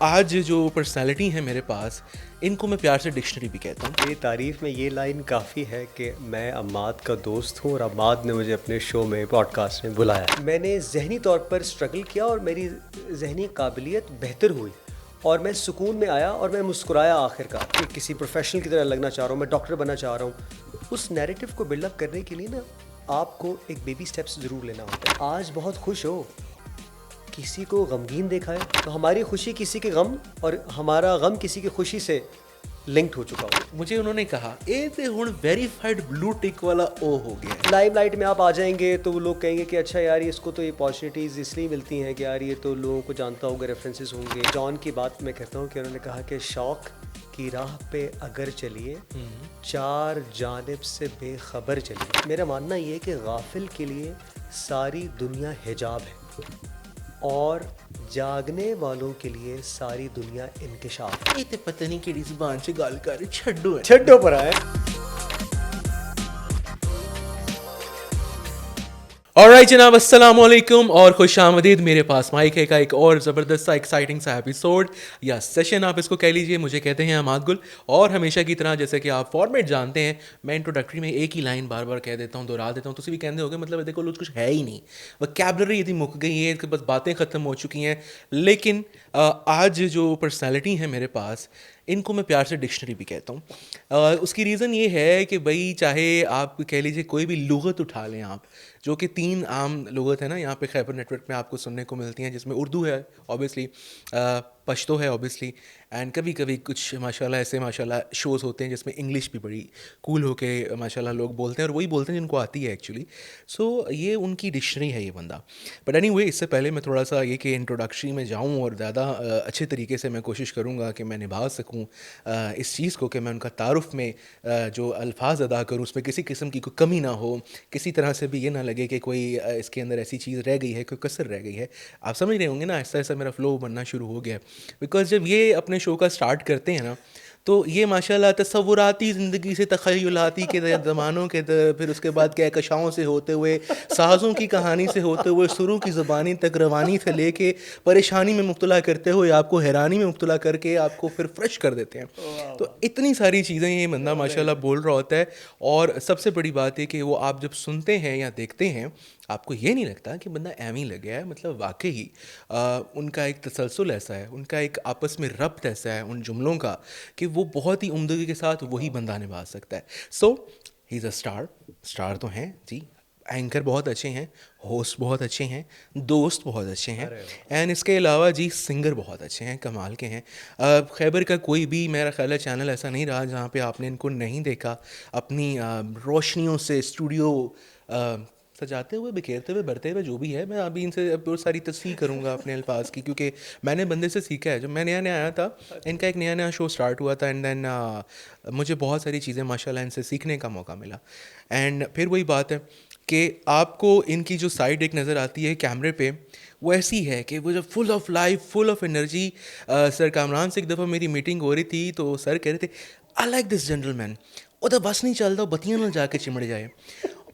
آج جو پرسنالٹی ہے میرے پاس، ان کو میں پیار سے ڈکشنری بھی کہتا ہوں. میری تعریف میں یہ لائن کافی ہے کہ میں عماد کا دوست ہوں اور عماد نے مجھے اپنے شو میں پوڈ کاسٹ میں بلایا. میں نے ذہنی طور پر اسٹرگل کیا اور میری ذہنی قابلیت بہتر ہوئی اور میں سکون میں آیا اور میں مسکرایا آخر کار کہ کسی پروفیشنل کی طرح لگنا چاہ رہا ہوں، میں ڈاکٹر بننا چاہ رہا ہوں. اس نیریٹو کو بلڈ اپ کرنے کے لیے نا آپ کو ایک بیبی اسٹیپس ضرور لینا ہوتا ہے. آج بہت خوش ہو، کسی کو غمگین دیکھا ہے تو ہماری خوشی کسی کے غم اور ہمارا غم کسی کی خوشی سے لنکڈ ہو چکا ہو. مجھے انہوں نے کہا اے تے ہن ویریفائڈ بلو ٹک والا او ہو گیا. لائم لائٹ میں آپ آ جائیں گے تو وہ لوگ کہیں گے کہ اچھا یار اس کو تو یہ اپارچونیٹیز اس لیے ملتی ہیں کہ یار یہ تو لوگوں کو جانتا ہوگا، ریفرنسز ہوں گے. جان کی بات میں کہتا ہوں کہ انہوں نے کہا کہ شوق کی راہ پہ اگر چلیے چار جانب سے بے خبر چلیے. میرا ماننا یہ ہے کہ غافل کے لیے ساری دنیا حجاب ہے اور جاگنے والوں کے لیے ساری دنیا انکشاف. اے تے پتہ نہیں کیڑی زبان سے گل کر چھڈو چھڈو پر آئے. آلرائٹ جناب، السلام علیکم اور خوش آمدید. میرے پاس مائک ہے کا ایک اور زبردست سا ایکسائٹنگ سا ایپیسوڈ یا سیشن آپ اس کو کہہ لیجئے. مجھے کہتے ہیں عماد گل اور ہمیشہ کی طرح جیسے کہ آپ فارمیٹ جانتے ہیں، میں انٹروڈکٹری میں ایک ہی لائن بار بار کہہ دیتا ہوں، دوہرا دیتا ہوں. تو بھی کہتے ہوگے مطلب دیکھو کچھ ہے ہی نہیں، وکیبلری اتنی مک گئی ہے کہ بس باتیں ختم ہو چکی ہیں. لیکن آج جو پرسنالٹی ہے میرے پاس، ان کو میں پیار سے ڈکشنری بھی کہتا ہوں. اس کی ریزن یہ ہے کہ بھائی چاہے آپ کہہ لیجیے کوئی بھی لغت اٹھا لیں آپ، جو کہ 3 عام لغت ہیں نا یہاں پہ خیبر نیٹ ورک میں آپ کو سننے کو ملتی ہیں، جس میں اردو ہے اوبیسلی، پشتو ہے اوبیسلی، اینڈ کبھی کبھی کچھ ماشاء اللہ ایسے ماشاء اللہ شوز ہوتے ہیں جس میں انگلش بھی بڑی کول ہو کے ماشاء اللہ لوگ بولتے ہیں اور وہی بولتے ہیں جن کو آتی ہے ایکچولی. سو یہ ان کی ڈکشنری ہے یہ بندہ. بٹ اینی وے، اس سے پہلے میں تھوڑا سا یہ کہ انٹروڈکشن میں جاؤں اور زیادہ اچھے طریقے سے میں کوشش کروں گا کہ میں نبھا سکوں اس چیز کو، کہ میں ان کا تعارف میں جو الفاظ ادا کروں اس میں کسی قسم کی کوئی کمی نہ ہو، کسی طرح سے بھی یہ نہ لگے کہ کوئی اس کے اندر ایسی چیز رہ گئی ہے، کوئی کسر رہ گئی ہے. آپ سمجھ رہے ہوں گے نا، ایسا ایسا میرا فلو بننا شروع ہو گیا. بیکاز جب یہ اپنے شو کا سٹارٹ کرتے ہیں نا تو یہ ماشاء اللہ تصوراتی زندگی سے تخیلاتی کے زمانوں کے، پھر اس کے بعد کہکشاؤں سے ہوتے ہوئے، سازوں کی کہانی سے ہوتے ہوئے، سروں کی زبانی تک، روانی سے لے کے پریشانی میں مبتلا کرتے ہوئے آپ کو حیرانی میں مبتلا کر کے آپ کو پھر فریش کر دیتے ہیں. تو اتنی ساری چیزیں یہ بندہ ماشاء اللہ بول رہا ہوتا ہے. اور سب سے بڑی بات ہے کہ وہ آپ جب سنتے ہیں یا دیکھتے ہیں، آپ کو یہ نہیں لگتا کہ بندہ ایویں لگا ہے. مطلب واقعی ان کا ایک تسلسل ایسا ہے، ان کا ایک آپس میں ربط ایسا ہے ان جملوں کا کہ وہ بہت ہی عمدگی کے ساتھ وہی بندہ نبھا سکتا ہے. سو ہی از اے اسٹار تو ہیں جی، اینکر بہت اچھے ہیں، ہوسٹ بہت اچھے ہیں، دوست بہت اچھے ہیں، اینڈ اس کے علاوہ جی سنگر بہت اچھے ہیں، کمال کے ہیں. خیبر کا کوئی بھی میرا خیال ہے چینل ایسا نہیں رہا جہاں پہ آپ نے ان کو نہیں دیکھا اپنی روشنیوں سے اسٹوڈیو سجاتے ہوئے، بکھیرتے ہوئے، بھرتے ہوئے، جو بھی ہے. میں ابھی ان سے بہت ساری تصفیح کروں گا اپنے الفاظ کی، کیونکہ میں نے بندے سے سیکھا ہے. جب میں نیا آیا تھا، ان کا ایک نیا شو سٹارٹ ہوا تھا، اینڈ دین مجھے بہت ساری چیزیں ماشاء اللہ ان سے سیکھنے کا موقع ملا. اینڈ پھر وہی بات ہے کہ آپ کو ان کی جو سائڈ ایک نظر آتی ہے کیمرے پہ، وہ ایسی ہے کہ وہ جب full of life, full of energy. Sir Kamran سے ایک دفعہ میری میٹنگ ہو رہی تھی تو سر کہہ رہے تھے آئی لائک دس جنرل مین، وہ تو بس نہیں چلتا، بتیاں نہ جا کے چمڑ جائے.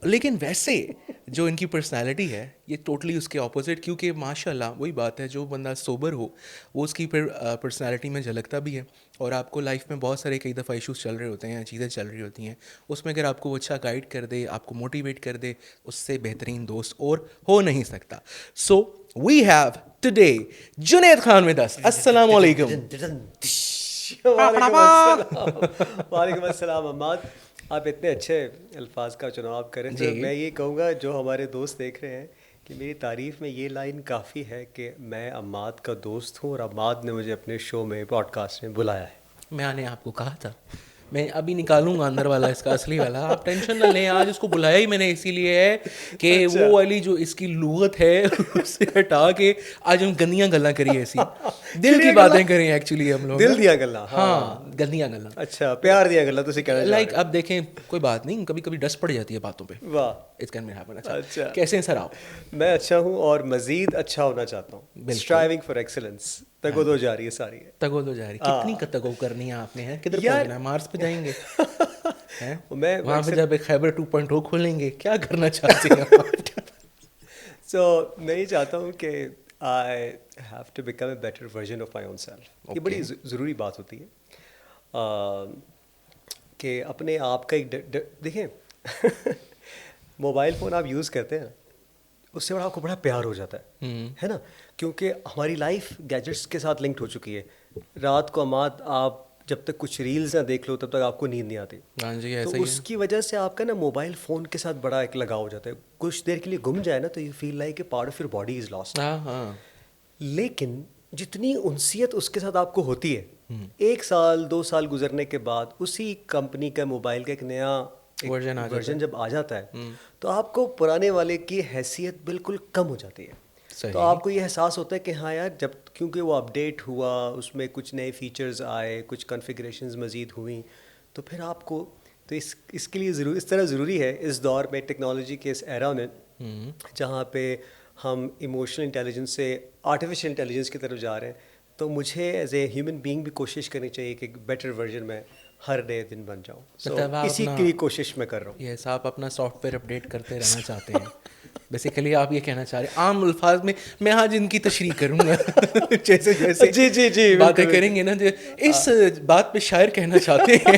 لیکن ویسے جو ان کی پرسنالٹی ہے یہ ٹوٹلی اس کے اپوزٹ، کیونکہ ماشاء اللہ وہی بات ہے، جو بندہ سوبر ہو وہ اس کی پھر پرسنالٹی میں جھلکتا بھی ہے. اور آپ کو لائف میں بہت سارے کئی دفعہ ایشوز چل رہے ہوتے ہیں، چیزیں چل رہی ہوتی ہیں، اس میں اگر آپ کو وہ اچھا گائیڈ کر دے، آپ کو موٹیویٹ کر دے، اس سے بہترین دوست اور ہو نہیں سکتا. So we have today Junaid Khan with us. السلام علیکم. وعلیکم السلام. عماد، آپ اتنے اچھے الفاظ کا چناؤ کریں تو میں یہ کہوں گا جو ہمارے دوست دیکھ رہے ہیں کہ میری تعریف میں یہ لائن کافی ہے کہ میں عماد کا دوست ہوں اور عماد نے مجھے اپنے شو میں پوڈ کاسٹ میں بلایا ہے. میں نے آپ کو کہا تھا میں ابھی نکالوں گا اندر والا اس کا اصلی والا، آپ ٹینشن نہ لیں. آج اس کو بلایا ہی میں نے اسی لیے ہے کہ وہ والی جو اس کی لغت ہے اسے ہٹا کے آج ہم گندیاں گلاں کریے، ایسی دل کی باتیں کریں ایکچولی ہم لوگ. دل دیا گلا، ہاں گندیاں گلاں، اچھا پیار دیا گلا تو کہنا لائک اب دیکھیں کوئی بات نہیں، کبھی کبھی ڈس پڑ جاتی ہے باتوں پہ. واہ، اس کا میرا اچھا. کیسے ہیں سر آپ؟ میں اچھا ہوں اور مزید اچھا ہونا چاہتا ہوں. اسٹرائیونگ فار ایکسلنس، تگو دو جاری ہے ساری ہے. تگو دو جاری، کتنی تگو کرنی ہے آپ نے؟ کدھر پہنچنا ہے؟ مارس پہ جائیں گے؟ میں وہاں پہ جب ایک خیبر 2.0 کھولیں گے، کیا کرنا چاہتے ہیں؟ سو میں یہ چاہتا ہوں کہ I have to become a better version of my own self. یہ بڑی ضروری بات ہوتی ہے کہ اپنے آپ کا ایک دیکھیں موبائل فون آپ یوز کرتے ہیں اس سے بڑا آپ کو بڑا پیار ہو جاتا ہے نا, کیونکہ ہماری لائف گیجٹس کے ساتھ لنکڈ ہو چکی ہے. رات کو عماد آپ جب تک کچھ ریلز نہ دیکھ لو تب تک آپ کو نیند نہیں آتی. تو اس کی وجہ سے آپ کا نا موبائل فون کے ساتھ بڑا ایک لگاؤ ہو جاتا ہے. کچھ دیر کے لیے گم جائے نا تو you feel like a part of your body is lost. لیکن جتنی انسیت اس کے ساتھ آپ کو ہوتی ہے 1 سال 2 سال گزرنے کے بعد اسی کمپنی کا موبائل کا ایک نیا ورژن جب آ جاتا ہے تو آپ کو پرانے والے کی حیثیت بالکل کم ہو جاتی ہے. تو آپ کو یہ احساس ہوتا ہے کہ ہاں یار جب کیونکہ وہ اپڈیٹ ہوا اس میں کچھ نئے فیچرز آئے, کچھ کنفیگریشنز مزید ہوئیں, تو پھر آپ کو تو اس کے لیے اس طرح ضروری ہے اس دور میں ٹیکنالوجی کے اس ایرا میں جہاں پہ ہم ایموشنل انٹیلیجنس سے آرٹیفیشیل انٹیلیجنس کی طرف جا رہے ہیں, تو مجھے ایز اے ہیومن بینگ بھی کوشش کرنی چاہیے کہ ایک بیٹر ورژن میں ہر نئے دن بن جاؤں. اسی کی کوشش میں کر رہا ہوں. یس, آپ اپنا سافٹ ویئر اپڈیٹ کرتے رہنا چاہتے ہیں بیسیکلی آپ یہ کہنا چاہ رہے ہیں عام الفاظ میں آج ان کی تشریح کروں گا جیسے جیسے جی باتیں کریں گے نا, اس بات پہ شاعر کہنا چاہتے ہیں.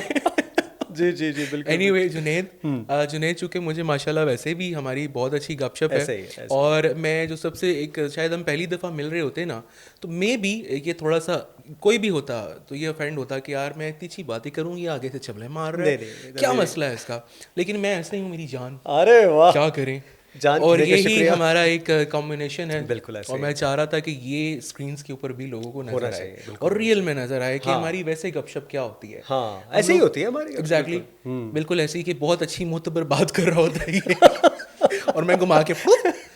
جی جی جی بالکل. اینی وے جنید چونکہ مجھے ماشاء اللہ ویسے بھی ہماری بہت اچھی گپ شپ ہے, اور میں جو سب سے ایک شاید ہم پہلی دفعہ مل رہے ہوتے نا تو میں بھی یہ تھوڑا سا کوئی بھی ہوتا تو یہ افینڈ ہوتا کہ یار میں اتنی اچھی باتیں کروں یہ آگے سے چبلے مار رہا ہے, کیا مسئلہ ہے اس کا. لیکن میں ایسے ہی ہوں میری جان, ارے واہ کیا کریں. اور یہی ہمارا ایک کمبینیشن ہے, اور میں چاہ رہا تھا کہ یہ اسکرینس کے اوپر بھی لوگوں کو نظر آئے اور ریئل میں نظر آئے کہ ہماری ویسے گپ شپ کیا ہوتی ہے. ہاں ایسے ہی ہوتی ہے ہماری. ایگزیکٹلی بالکل ایسی کہ بہت اچھی معتبر بات کر رہا ہوتا ہے اور میں گھما کے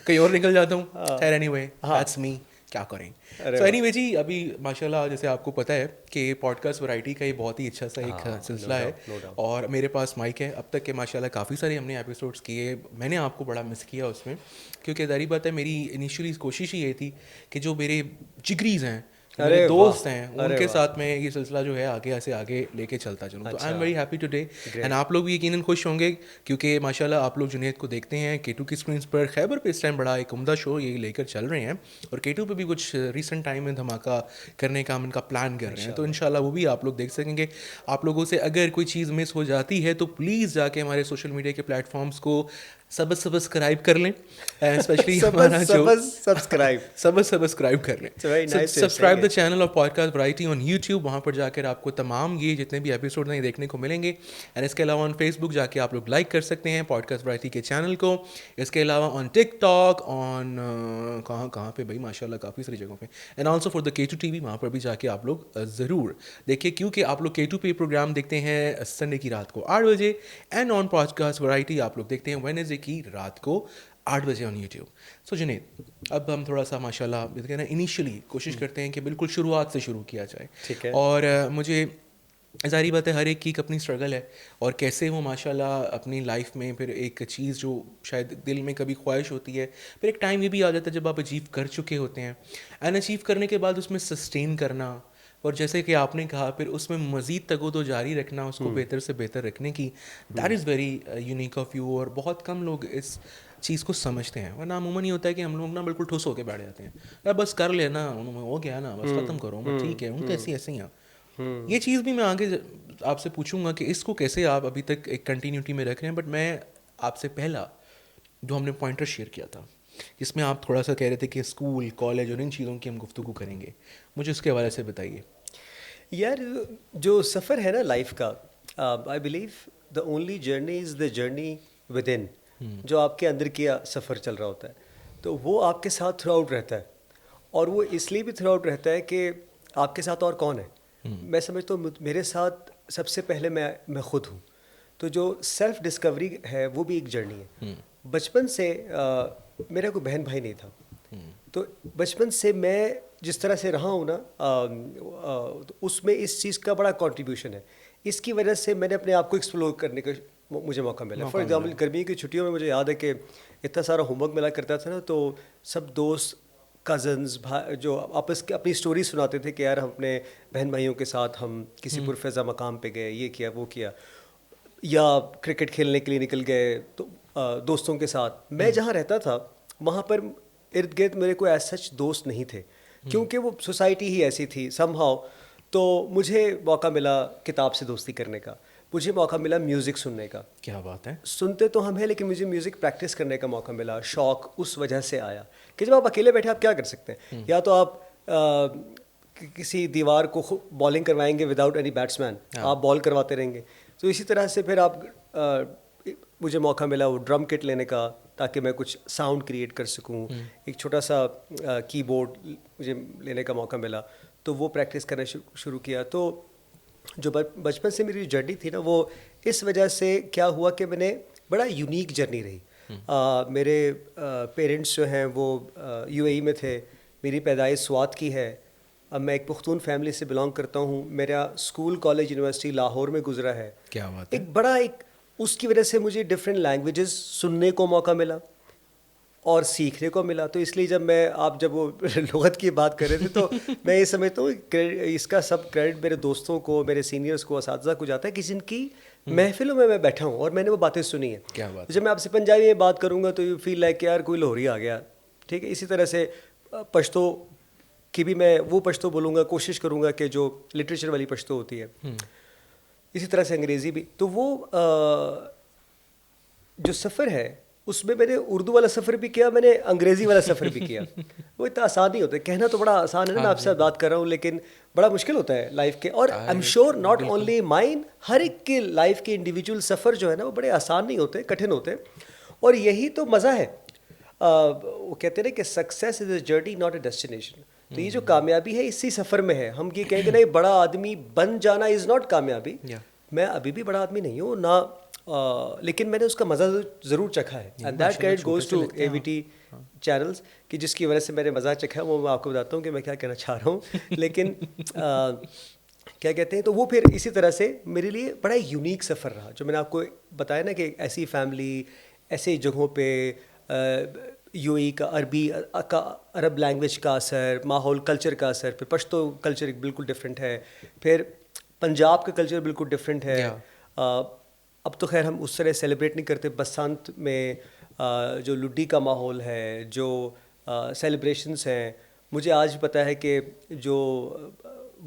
کہیں اور نکل جاتا ہوں. خیر اینی وے دیٹس می, کیا کریں. سو اینی وے جی ابھی ماشاء اللہ جیسے آپ کو پتہ ہے کہ پوڈ کاسٹ ورائٹی کا یہ بہت ہی اچھا سا ایک سلسلہ ہے, اور میرے پاس مائک ہے. اب تک کہ ماشاء اللہ کافی سارے ہم نے ایپیسوڈس کیے, میں نے آپ کو بڑا مس کیا اس میں, کیونکہ ظاہری بات ہے میری انیشلی کوشش ہی یہ تھی کہ جو میرے جگریز ہیں میرے دوست ہیں ان کے ساتھ میں یہ سلسلہ جو ہے آگے سے آگے لے کے چلتا چلوں. تو I am very happy today, and آپ لوگ بھی یقیناً خوش ہوں گے کیونکہ ماشاء اللہ آپ لوگ جنید کو دیکھتے ہیں K2 کی اسکرینس پر. خیبر پہ اس ٹائم بڑا ایک عمدہ شو یہ لے کر چل رہے ہیں, اور K2 پہ بھی کچھ ریسنٹ ٹائم میں دھماکہ کرنے کا ہم ان کا پلان کر رہے ہیں, تو انشاءاللہ وہ بھی آپ لوگ دیکھ سکیں گے. آپ لوگوں سے اگر کوئی چیز مس ہو جاتی ہے تو پلیز جا کے ہمارے سوشل میڈیا کے پلیٹ فارمس کو سبسکرائب کر لیں, اسپیشلی ہمارا جو سبسکرائب کر لیں. Subscribe the channel of podcast variety on YouTube, وہاں پر جا کر آپ کو تمام یہ جتنے بھی ایپیسوڈ ہیں دیکھنے کو ملیں گے. اینڈ اس کے علاوہ آن فیس بک جا کے آپ لوگ لائک کر سکتے ہیں پوڈ کاسٹ ورائٹی کے چینل کو. اس کے علاوہ آن ٹک ٹاک, آن کہاں پہ بھائی ماشاء اللہ کافی ساری جگہوں پہ, and also for the K2 TV, وہاں پر بھی جا کے آپ لوگ ضرور دیکھیں, کیونکہ آپ لوگ K2 پہ پروگرام دیکھتے ہیں سنڈے کی رات کو 8 بجے, and on podcast variety آپ لوگ دیکھتے ہیں وینسڈے کی رات کو 8 بجے آن یوٹیوب. سو جنید اب ہم تھوڑا سا ماشاء اللہ کہنا انیشلی کوشش کرتے ہیں کہ بالکل شروعات سے شروع کیا جائے. ٹھیک ہے. اور مجھے ظاہری بات ہے ہر ایک کی ایک اپنی اسٹرگل ہے, اور کیسے وہ ماشاء اللہ اپنی لائف میں پھر ایک چیز جو شاید دل میں کبھی خواہش ہوتی ہے, پھر ایک ٹائم یہ بھی آ جاتا ہے جب آپ اچیو کر چکے ہوتے ہیں, اینڈ اچیو کرنے کے بعد اس میں سسٹین کرنا, اور جیسے کہ آپ نے کہا پھر اس میں مزید تگو جاری رکھنا, اس کو بہتر سے بہتر رکھنے کی, that is very unique of you. اور بہت کم لوگ اس چیز کو سمجھتے ہیں, ورنہ عموماً یہ ہوتا ہے کہ ہم لوگ نا بالکل ٹھوس ہو کے بیٹھ جاتے ہیں, بس کر لینا ہو گیا نا, بس ختم کرو, ٹھیک ہے ان تو ایسے ہی ہیں. یہ چیز بھی میں آگے آپ سے پوچھوں گا کہ اس کو کیسے آپ ابھی تک ایک کنٹینیوٹی میں رکھ رہے ہیں. بٹ میں آپ سے پہلا جو ہم نے پوائنٹر شیئر کیا تھا جس میں آپ تھوڑا سا کہہ رہے تھے کہ اسکول کالج اور ان چیزوں کی ہم گفتگو کریں گے, مجھے اس کے حوالے سے بتائیے. یار جو سفر ہے نا لائف کا, I believe the only journey is the journey with in, جو آپ کے اندر کیا سفر چل رہا ہوتا ہے, تو وہ آپ کے ساتھ تھرو آؤٹ رہتا ہے. اور وہ اس لیے بھی تھرو آؤٹ رہتا ہے کہ آپ کے ساتھ اور کون ہے. میں سمجھتا ہوں میرے ساتھ سب سے پہلے میں خود ہوں, تو جو سیلف ڈسکوری ہے وہ بھی ایک جرنی ہے. بچپن سے میرا کوئی بہن بھائی نہیں تھا, تو بچپن سے میں جس طرح سے رہا ہوں نا اس میں اس چیز کا بڑا کنٹریبیوشن ہے. اس کی وجہ سے میں نے اپنے آپ کو ایکسپلور کرنے کا مجھے موقع ملا. فار ایگزامپل گرمی کی چھٹیوں میں مجھے یاد ہے کہ اتنا سارا ہوم ورک ملا کرتا تھا نا, تو سب دوست کزنز جو آپس کی اپنی اسٹوری سناتے تھے کہ یار ہم اپنے بہن بھائیوں کے ساتھ ہم کسی پرفیزہ مقام پہ گئے, یہ کیا وہ کیا, یا کرکٹ کھیلنے کے لیے نکل گئے تو دوستوں کے ساتھ. میں جہاں رہتا تھا وہاں پر ارد گرد میرے کوئی ایز سچ دوست نہیں تھے, کیونکہ وہ سوسائٹی ہی ایسی تھی سم ہاؤ. تو مجھے موقع ملا کتاب سے دوستی کرنے کا, مجھے موقع ملا میوزک سننے کا. کیا بات ہے. سنتے تو ہم ہیں لیکن مجھے میوزک پریکٹس کرنے کا موقع ملا. شوق اس وجہ سے آیا کہ جب آپ اکیلے بیٹھے آپ کیا کر سکتے ہیں, یا تو آپ کسی دیوار کو بالنگ کروائیں گے وداؤٹ اینی بیٹسمین, آپ بال کرواتے رہیں گے. تو اسی طرح سے پھر آپ مجھے موقع ملا وہ ڈرم کٹ لینے کا تاکہ میں کچھ ساؤنڈ کریٹ کر سکوں. ایک چھوٹا سا کی بورڈ مجھے لینے کا موقع ملا, تو وہ پریکٹس کرنا شروع کیا. تو جو بچپن سے میری جرنی تھی نا, وہ اس وجہ سے کیا ہوا کہ میں نے بڑا یونیک جرنی رہی. میرے پیرنٹس جو ہیں وہ یو اے ای میں تھے, میری پیدائش سوات کی ہے. اب میں ایک پختون فیملی سے بلانگ کرتا ہوں. میرا اسکول کالج یونیورسٹی لاہور میں گزرا ہے. کیا بات ہے. ایک بڑا اس کی وجہ سے مجھے ڈفرینٹ لینگویجز سننے کو موقع ملا اور سیکھنے کو ملا. تو اس لیے جب آپ جب وہ لغت کی بات کر رہے تھے تو میں یہ سمجھتا ہوں اس کا سب کریڈٹ میرے دوستوں کو, میرے سینئرس کو, اساتذہ کو جاتا ہے کہ جن کی محفلوں میں بٹھا ہوں اور میں نے وہ باتیں سنی ہیں. کیا بات. جب میں آپ سے پنجابی میں بات کروں گا تو یو فیل لائک کہ یار کوئی لاہوری آ گیا, ٹھیک ہے. اسی طرح سے پشتو کی بھی میں وہ پشتو بولوں گا, کوشش کروں گا کہ جو لٹریچر والی پشتو ہوتی ہے. اسی طرح سے انگریزی بھی. تو وہ جو سفر ہے اس میں نے اردو والا سفر بھی کیا, میں نے انگریزی والا سفر بھی کیا. وہ اتنا آسان نہیں ہوتا, کہنا تو بڑا آسان ہے نا, میں آپ سے بات کر رہا ہوں, لیکن بڑا مشکل ہوتا ہے لائف کے. اور I am sure not only mine, ہر ایک کے لائف کے انڈیویجول سفر جو ہے نا وہ بڑے آسان نہیں ہوتے, کٹھن ہوتے. اور یہی تو مزہ ہے. وہ کہتے ہیں نا کہ success is a journey not a destination. تو یہ جو کامیابی ہے اسی سفر میں ہے. ہم یہ کہیں کہ نہیں بڑا آدمی بن جانا از ناٹ کامیابی. میں ابھی بھی بڑا آدمی نہیں ہوں نہ, لیکن میں نے اس کا مزہ ضرور چکھا ہے. And that credit goes to A V T channels, کہ جس کی وجہ سے میں نے مزہ چکھا ہے. وہ میں آپ کو بتاتا ہوں کہ میں کیا کہنا چاہ رہا ہوں. لیکن کیا کہتے ہیں, تو وہ پھر اسی طرح سے میرے لیے بڑا یونیک سفر رہا. جو میں نے آپ کو بتایا نا کہ ایسی فیملی, ایسے جگہوں پہ یو ای کا عرب لینگویج کا اثر, ماحول کلچر کا اثر. پھر پشتو کلچر ایک بالکل ڈفرینٹ ہے, پھر پنجاب کا کلچر بالکل ڈفرینٹ ہے. اب تو خیر ہم اس طرح سیلیبریٹ نہیں کرتے. بسنت میں جو لڈی کا ماحول ہے, جو سیلیبریشنس ہیں, مجھے آج بھی پتہ ہے کہ جو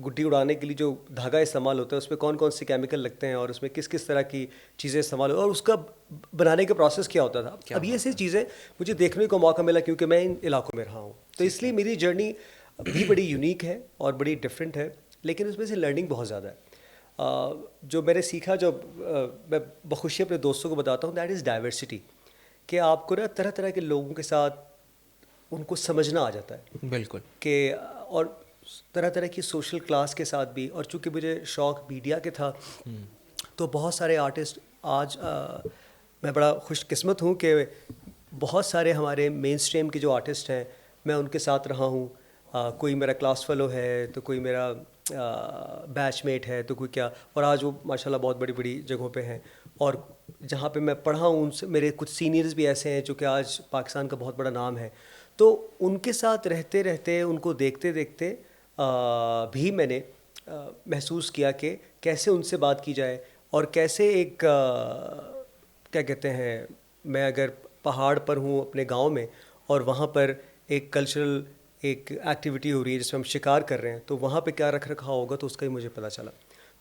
گڈی اڑانے کے لیے جو دھاگا استعمال ہوتا ہے اس میں کون کون سے کیمیکل لگتے ہیں اور اس میں کس کس طرح کی چیزیں استعمال ہوتی ہیں اور اس کا بنانے کا پروسیس کیا ہوتا تھا. اب یہ سی چیزیں مجھے دیکھنے کو موقع ملا کیونکہ میں ان علاقوں میں رہا ہوں. تو اس لیے میری جرنی بھی بڑی یونیک ہے اور بڑی ڈفرینٹ ہے, لیکن اس میں سے لرننگ بہت زیادہ ہے. جو میں نے سیکھا, جو میں بخوشی اپنے دوستوں کو بتاتا ہوں, دیٹ از ڈائیورسٹی. کہ آپ کو نا طرح طرح کے لوگوں کے ساتھ ان کو سمجھنا آ جاتا ہے. بالکل. کہ اور طرح طرح کی سوشل کلاس کے ساتھ بھی. اور چونکہ مجھے شوق میڈیا کے تھا تو بہت سارے آرٹسٹ, آج میں بڑا خوش قسمت ہوں کہ بہت سارے ہمارے مین اسٹریم کے جو آرٹسٹ ہیں میں ان کے ساتھ رہا ہوں. کوئی میرا کلاس فیلو ہے, تو کوئی میرا بیچ میٹ ہے, تو کوئی کیا. اور آج وہ ماشاء اللہ بہت بڑی بڑی جگہوں پہ ہیں. اور جہاں پہ میں پڑھا ہوں ان سے میرے کچھ سینئرز بھی ایسے ہیں جو کہ آج پاکستان کا بہت بڑا نام ہے. تو ان کے ساتھ رہتے رہتے, ان کو دیکھتے دیکھتے بھی میں نے محسوس کیا کہ کیسے ان سے بات کی جائے اور کیسے ایک کیا کہتے ہیں, میں اگر پہاڑ پر ہوں اپنے گاؤں میں اور وہاں پر ایک کلچرل ایک ایکٹیویٹی ہو رہی ہے جس میں ہم شکار کر رہے ہیں, تو وہاں پہ کیا رکھ رکھا ہوگا, تو اس کا ہی مجھے پتہ چلا.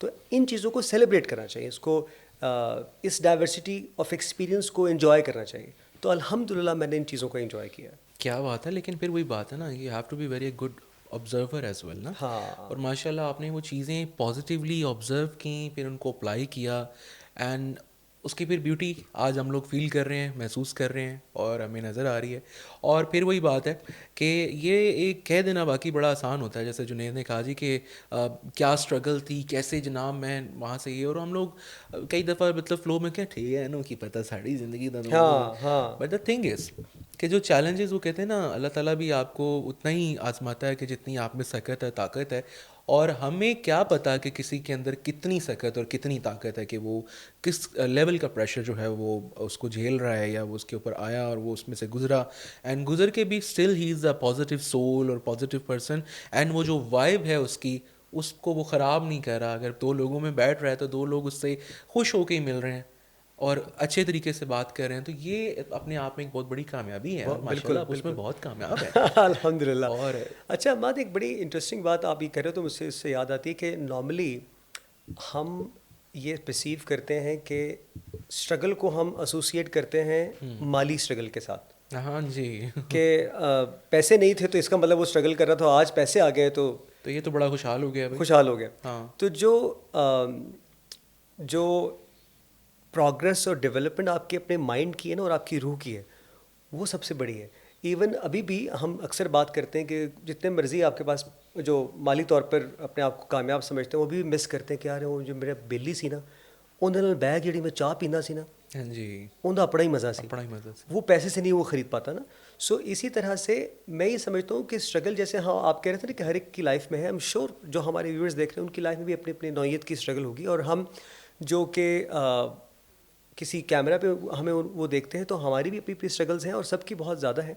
تو ان چیزوں کو سیلیبریٹ کرنا چاہیے, اس کو اس ڈائیورسٹی آف ایکسپیرینس کو انجوائے کرنا چاہیے. تو الحمدللہ میں نے ان چیزوں کو انجوائے کیا. کیا بات ہے. لیکن پھر وہی بات ہے نا, you have to be very good observer as well نا. ہاں. اور ماشاء اللہ آپ نے وہ چیزیں پازیٹیولی آبزرو کیں, پھر ان کو اپلائی کیا, اینڈ اس کی پھر بیوٹی آج ہم لوگ فیل کر رہے ہیں, محسوس کر رہے ہیں اور ہمیں نظر آ رہی ہے. اور پھر وہی بات ہے کہ یہ ایک کہہ دینا باقی بڑا آسان ہوتا ہے, جیسے جنید نے کہا جی کہ کیا اسٹرگل تھی, کیسے جناب میں وہاں سے یہ, اور ہم لوگ کئی دفعہ مطلب فلو میں کہ ٹھیک ہے نو کی پتہ ساڑی زندگی دا. بٹ دا تھنگ از کہ جو چیلنجز وہ کہتے ہیں نا, اللہ تعالیٰ بھی آپ کو اتنا ہی آزماتا ہے کہ جتنی آپ میں سکت ہے, طاقت ہے. اور ہمیں کیا پتہ کہ کسی کے اندر کتنی سکت اور کتنی طاقت ہے, کہ وہ کس لیول کا پریشر جو ہے وہ اس کو جھیل رہا ہے, یا وہ اس کے اوپر آیا اور وہ اس میں سے گزرا, اینڈ گزر کے بھی still he is a positive civil اور پازیٹیو پرسن. اینڈ وہ جو وائب ہے اس کی, اس کو وہ خراب نہیں کر رہا. اگر دو لوگوں میں بیٹھ رہا ہے تو دو لوگ اس سے خوش ہو کے ہی مل رہے ہیں. اور اچھے طریقے سے بات کر رہے ہیں, تو یہ اپنے آپ میں ایک بہت بڑی کامیابی ہے. ماشاء اللہ آپ اس میں بہت کامیاب ہیں. الحمد للہ. اور اچھا عماد, ایک بڑی انٹرسٹنگ بات آپ یہ کہہ رہے ہو تو مجھ سے اس سے یاد آتی ہے کہ نارملی ہم یہ پرسیو کرتے ہیں کہ اسٹرگل کو ہم ایسوسیٹ کرتے ہیں مالی اسٹرگل کے ساتھ. ہاں جی, کہ پیسے نہیں تھے تو اس کا مطلب وہ اسٹرگل کر رہا تھا, آج پیسے آ گئے تو یہ تو بڑا خوشحال ہو گیا بھائی, خوشحال ہو گیا. ہاں. تو جو پروگرس اور ڈیولپمنٹ آپ کے اپنے مائنڈ کی ہے نا اور آپ کی روح کی ہے, وہ سب سے بڑی ہے. ایون ابھی بھی ہم اکثر بات کرتے ہیں کہ جتنے مرضی آپ کے پاس جو مالی طور پر اپنے آپ کو کامیاب سمجھتے ہیں, وہ بھی مس کرتے ہیں کہ یار وہ جو میرا بیلی سی نا, اندر نال بیگ جڑی میں چاہ پیندا سی نا, ہاں جی, اوندا اپنا ہی مزہ سی, بڑا ہی مزہ سے. وہ پیسے سے نہیں وہ خرید پاتا نا. سو اسی طرح سے میں یہ سمجھتا ہوں کہ اسٹرگل جیسے ہاں آپ کہہ رہے تھے نا کہ ہر ایک کی لائف میں ہے, ایم شیور جو ہمارے ویورز دیکھ رہے ہیں ان کی لائف میں بھی اپنی اپنی نوعیت کی اسٹرگل ہوگی. اور ہم جو کہ کسی کیمرہ پہ ہمیں وہ دیکھتے ہیں تو ہماری بھی اپنی اپنی اسٹرگلز ہیں اور سب کی بہت زیادہ ہیں.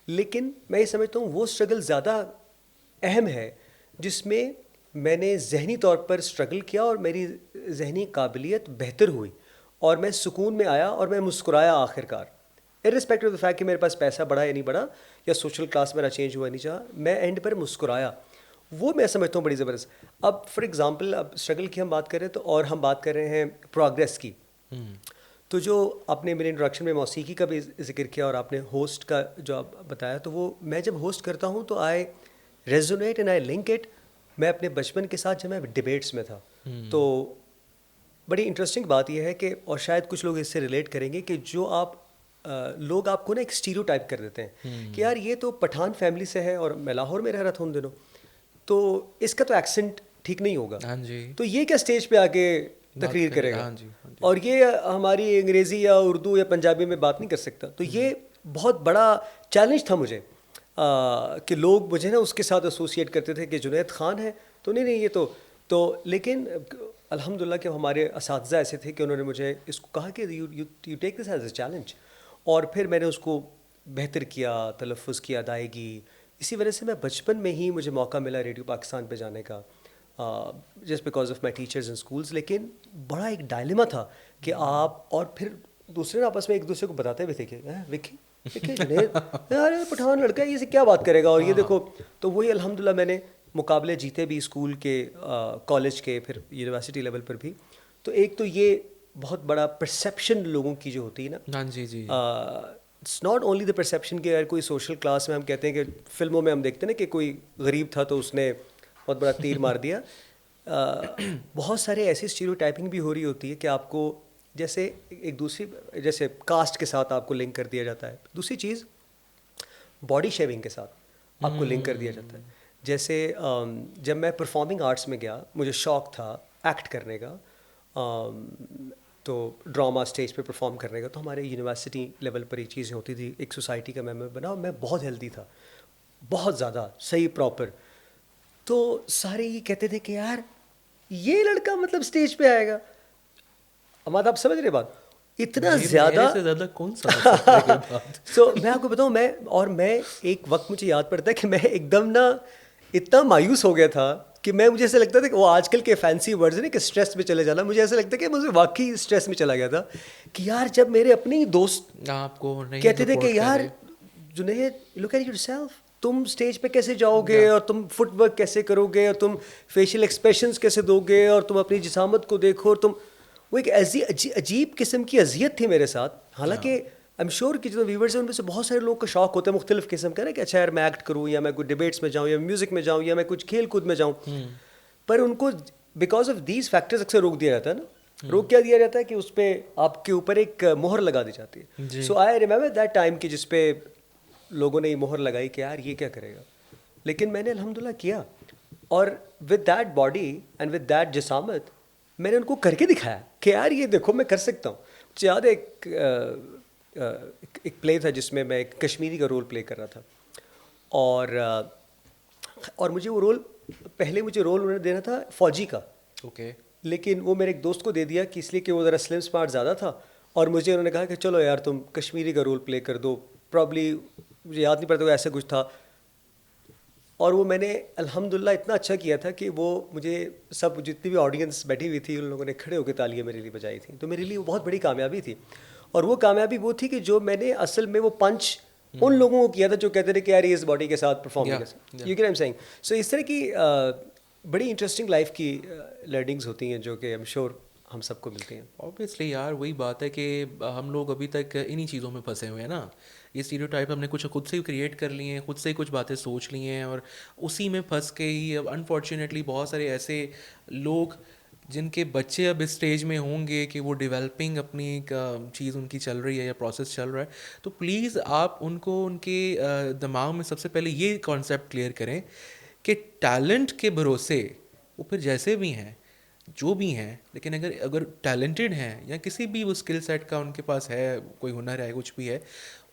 لیکن میں یہ سمجھتا ہوں وہ اسٹرگل زیادہ اہم ہے جس میں نے ذہنی طور پر اسٹرگل کیا اور میری ذہنی قابلیت بہتر ہوئی اور میں سکون میں آیا اور میں مسکرایا آخر کار, ارسپیکٹو آف دا فیکٹ کہ میرے پاس پیسہ بڑھا یا نہیں بڑھا یا سوشل کلاس میرا چینج ہوا نہیں چاہا, میں اینڈ پر مسکرایا. وہ میں سمجھتا ہوں بڑی زبردست. اب فار ایگزامپل اب اسٹرگل کی ہم بات کر رہے ہیں تو اور ہم بات کر رہے ہیں پروگرس کی. تو جو آپ نے میرے انٹروڈکشن میں موسیقی کا بھی ذکر کیا اور آپ نے ہوسٹ کا جو آپ بتایا, تو وہ میں جب ہوسٹ کرتا ہوں تو I resonate and I link it. میں اپنے بچپن کے ساتھ جب میں ڈبیٹس میں تھا تو بڑی انٹرسٹنگ بات یہ ہے کہ, اور شاید کچھ لوگ اس سے ریلیٹ کریں گے کہ جو لوگ آپ کو نا ایک اسٹیریو ٹائپ کر دیتے ہیں کہ یار یہ تو پٹھان فیملی سے ہے اور میں لاہور میں رہ رہا تھا ان دنوں, تو اس کا تو ایکسنٹ ٹھیک نہیں ہوگا, تو یہ کیا اسٹیج پہ آ کے تقریر کرے گا, اور یہ ہماری انگریزی یا اردو یا پنجابی میں بات نہیں کر سکتا. تو یہ بہت بڑا چیلنج تھا مجھے کہ لوگ مجھے نا اس کے ساتھ ایسوسیٹ کرتے تھے کہ جنید خان ہے تو نہیں یہ تو لیکن الحمدللہ کہ ہمارے اساتذہ ایسے تھے کہ انہوں نے مجھے اس کو کہا کہ you take this as a challenge, اور پھر میں نے اس کو بہتر کیا, تلفظ کی ادائیگی. اسی وجہ سے میں بچپن میں ہی مجھے موقع ملا ریڈیو پاکستان پہ جانے کا, just because of my teachers in schools. لیکن بڑا ایک ڈائلیما تھا کہ آپ, اور پھر دوسرے آپس میں ایک دوسرے کو بتاتے ہوئے تھے کہ وکی جنید یار پٹھان لڑکا ہے, یہ سے کیا بات کرے گا, اور یہ دیکھو. تو وہی الحمدللہ میں نے مقابلے جیتے بھی اسکول کے, کالج کے, پھر یونیورسٹی لیول پر بھی. تو ایک تو یہ بہت بڑا پرسیپشن لوگوں کی جو ہوتی ہے نا, ہاں جی جی, it's not only the perception کہ اگر کوئی سوشل کلاس میں ہم کہتے ہیں کہ فلموں میں ہم دیکھتے ہیں نا کہ کوئی غریب تھا تو اس نے بہت بڑا تیر مار دیا. بہت سارے ایسی اسٹیریو ٹائپنگ بھی ہو رہی ہوتی ہے کہ آپ کو جیسے ایک دوسری جیسے کاسٹ کے ساتھ آپ کو لنک کر دیا جاتا ہے. دوسری چیز باڈی شیونگ کے ساتھ آپ کو لنک کر دیا جاتا ہے. جیسے جب میں پرفارمنگ آرٹس میں گیا, مجھے شوق تھا ایکٹ کرنے کا, تو ڈرامہ اسٹیج پہ پرفارم کرنے کا, تو ہمارے یونیورسٹی لیول پر یہ چیزیں ہوتی تھی. ایک سوسائٹی کا ممبر بنا اور میں بہت ہیلدی تھا, بہت زیادہ صحیح پراپر. تو سارے یہ کہتے تھے کہ یار یہ لڑکا مطلب اسٹیج پہ آئے گا. اماد آپ سمجھ رہے بات, اتنا زیادہ کون سا. سو میں آپ کو بتاؤں, میں ایک وقت مجھے یاد پڑتا ہے کہ میں ایک دم نا اتنا مایوس ہو گیا تھا کہ مجھے ایسا لگتا تھا کہ وہ آج کل کے فینسی ورڈز ہیں کہ اسٹریس میں چلے جانا, مجھے ایسا لگتا ہے کہ مجھے واقعی اسٹریس میں چلا گیا تھا کہ یار جب میرے اپنے ہی دوست آپ کو کہتے تھے کہ یار Junaid look at yourself, تم اسٹیج پہ کیسے جاؤ گے اور تم فٹ ورک کیسے کرو گے اور تم فیشیل ایکسپریشنز کیسے دو گے اور تم اپنی جسامت کو دیکھو, اور تم وہ ایک ایسی عجیب قسم کی اذیت تھی میرے ساتھ. حالانکہ آئی ایم شیور کہ جو ویورز ہیں ان میں سے بہت سارے لوگوں کا شوق ہوتا ہے مختلف قسم کا نا کہ اچھا یار میں ایکٹ کروں یا میں کوئی ڈبیٹس میں جاؤں یا میوزک میں جاؤں یا میں کچھ کھیل کود میں جاؤں, پر ان کو بیکاز آف دیز فیکٹرز اکثر روک دیا جاتا ہے نا. روک کیا دیا جاتا ہے کہ اس پہ آپ کے اوپر ایک مہر لگا دی جاتی ہے. So I remember that time کہ جس پہ لوگوں نے یہ مہر لگائی کہ یار یہ کیا کرے گا. لیکن میں نے الحمدللہ کیا, اور with that body and with that جسامت میں نے ان کو کر کے دکھایا کہ یار یہ دیکھو میں کر سکتا ہوں. مجھے یاد ہے ایک پلے تھا جس میں ایک کشمیری کا رول پلے کر رہا تھا, اور مجھے وہ رول پہلے مجھے رول انہوں نے دینا تھا فوجی کا, لیکن وہ میرے ایک دوست کو دے دیا کہ اس لیے کہ وہ ذرا سلم اسمارٹ زیادہ تھا, اور مجھے انہوں نے کہا کہ چلو یار تم کشمیری کا رول پلے کر دو. پرابلی مجھے یاد نہیں پڑتا ایسا کچھ تھا, اور وہ میں نے الحمدللہ اتنا اچھا کیا تھا کہ وہ مجھے سب جتنی بھی آڈینس بیٹھی ہوئی تھی ان لوگوں نے کھڑے ہو کے تالیاں میرے لیے بجائی تھیں. تو میرے لیے وہ بہت بڑی کامیابی تھی. اور وہ کامیابی وہ تھی کہ جو میں نے اصل میں وہ پنچ ان لوگوں کو کیا تھا جو کہتے تھے کہ یار یہ اس باڈی کے ساتھ پرفارم نہیں کر سکتے. You get I am seeing. So اس طرح کی بڑی انٹرسٹنگ لائف کی لرننگز ہوتی ہیں جو کہ ایم شیور ہم سب کو ملتی ہیں. اوبیسلی یار وہی بات ہے کہ ہم لوگ ابھی تک انہی چیزوں میں پھنسے ہوئے ہیں نا. یہ اسٹیریوٹائپ ہم نے کچھ خود سے کریٹ کر لیے ہیں, خود سے کچھ باتیں سوچ لی ہیں, اور اسی میں پھنس کے ہی اب انفارچونیٹلی بہت سارے ایسے لوگ جن کے بچے اب اس اسٹیج میں ہوں گے کہ وہ ڈیولپنگ اپنی ایک چیز ان کی چل رہی ہے یا پروسیس چل رہا ہے, تو پلیز آپ ان کو ان کے دماغ میں سب سے پہلے یہ کانسیپٹ کلیئر کریں کہ ٹیلنٹ کے بھروسے وہ پھر جیسے بھی ہیں جو بھی ہیں, لیکن اگر ٹیلنٹڈ ہیں یا کسی بھی وہ اسکل سیٹ کا ان کے پاس ہے, کوئی ہنر ہے, کچھ بھی ہے,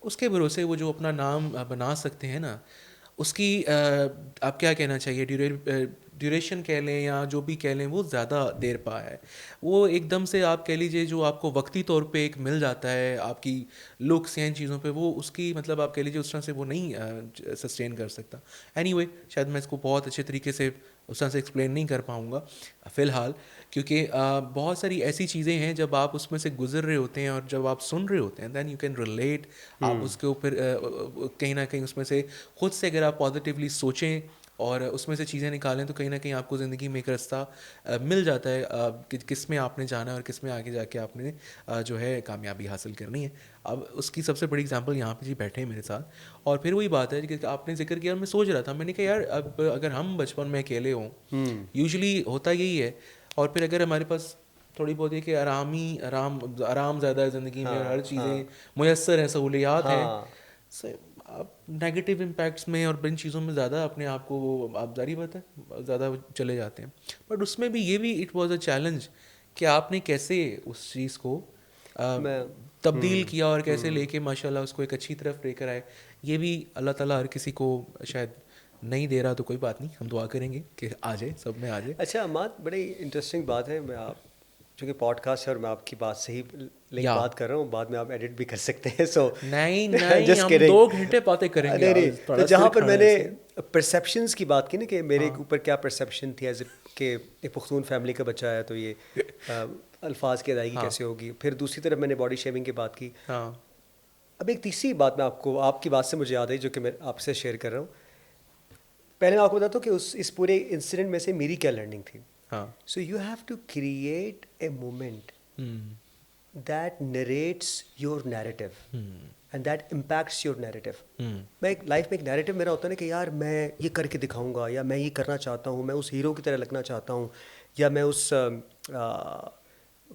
اس کے بھروسے وہ جو اپنا نام بنا سکتے ہیں نا, اس کی آپ کیا کہنا چاہیے ڈیوریشن کہہ لیں یا جو بھی کہہ لیں وہ زیادہ دیر پا ہے. وہ ایک دم سے آپ کہہ لیجیے جو آپ کو وقتی طور پہ ایک مل جاتا ہے آپ کی لکس یا ان چیزوں پہ, وہ اس کی مطلب آپ کہہ لیجیے اس طرح سے وہ نہیں سسٹین کر سکتا. اینی وے شاید میں اس کو بہت اچھے طریقے سے اس طرح سے ایکسپلین نہیں کر پاؤں گا فی الحال, کیونکہ بہت ساری ایسی چیزیں ہیں جب آپ اس میں سے گزر رہے ہوتے ہیں اور جب آپ سن رہے ہوتے ہیں دین یو کین ریلیٹ. آپ اس کے اوپر کہیں نہ کہیں اس میں سے خود سے اگر آپ پازیٹیولی سوچیں اور اس میں سے چیزیں نکالیں تو کہیں نہ کہیں آپ کو زندگی میں ایک رستہ مل جاتا ہے کہ کس میں آپ نے جانا ہے اور کس میں آگے جا کے آپ نے جو ہے کامیابی حاصل کرنی ہے. اب اس کی سب سے بڑی اگزامپل یہاں پہ جی بیٹھے ہیں میرے ساتھ. اور پھر وہی بات ہے کہ آپ نے ذکر کیا اور میں سوچ رہا تھا, میں نے کہا یار اب اگر ہم بچپن میں اکیلے ہوں, یوزلی ہوتا یہی ہے, اور پھر اگر ہمارے پاس تھوڑی بہت ہے کہ آرام زیادہ ہے زندگی میں, ہر چیزیں میسر ہیں, سہولیات ہیں, آپ نگیٹیو امپیکٹس میں اور ان چیزوں میں زیادہ اپنے آپ کو آپ ظاہری بات ہے زیادہ چلے جاتے ہیں. بٹ اس میں بھی یہ بھی اٹ واز اے چیلنج کہ آپ نے کیسے اس چیز کو تبدیل کیا اور کیسے لے کے ماشاء اللہ اس کو ایک اچھی طرف لے کر آئے. یہ بھی اللہ تعالیٰ ہر کسی کو شاید نہیں دے رہا تو کوئی بات نہیں, ہم دعا کریں گے کہ آ جائے, سب میں آ جائے. اچھا عماد, بڑی انٹرسٹنگ بات ہے. میں آپ چونکہ پوڈ کاسٹ ہے اور میں آپ کی بات صحیح لنک بات کر رہا ہوں, بعد میں آپ ایڈٹ بھی کر سکتے ہیں. سو نہیں ہم 2 گھنٹے باتیں کریں گے. نہیں, تو جہاں پر میں نے پرسیپشنز کی بات کی نا کہ میرے اوپر کیا پرسیپشن تھی ایز کہ ایک پختون فیملی کا بچہ ہے تو یہ الفاظ کی ادائیگی کیسے ہوگی. پھر دوسری طرف میں نے باڈی شیمنگ کی بات کی. اب ایک تیسری بات میں آپ کی بات سے مجھے یاد آئی جو کہ میں آپ سے شیئر کر رہا ہوں. پہلے میں آپ کو بتاتا ہوں کہ اس پورے انسیڈنٹ میں سے میری کیا لرننگ تھی. So you have to create a moment that narrates your narrative and that impacts your narrative. میں ایک لائف میں ایک نیریٹو میرا ہوتا ہے نا کہ یار میں یہ کر کے دکھاؤں گا, یا میں یہ کرنا چاہتا ہوں, میں اس ہیرو کی طرح لگنا چاہتا ہوں, یا میں اس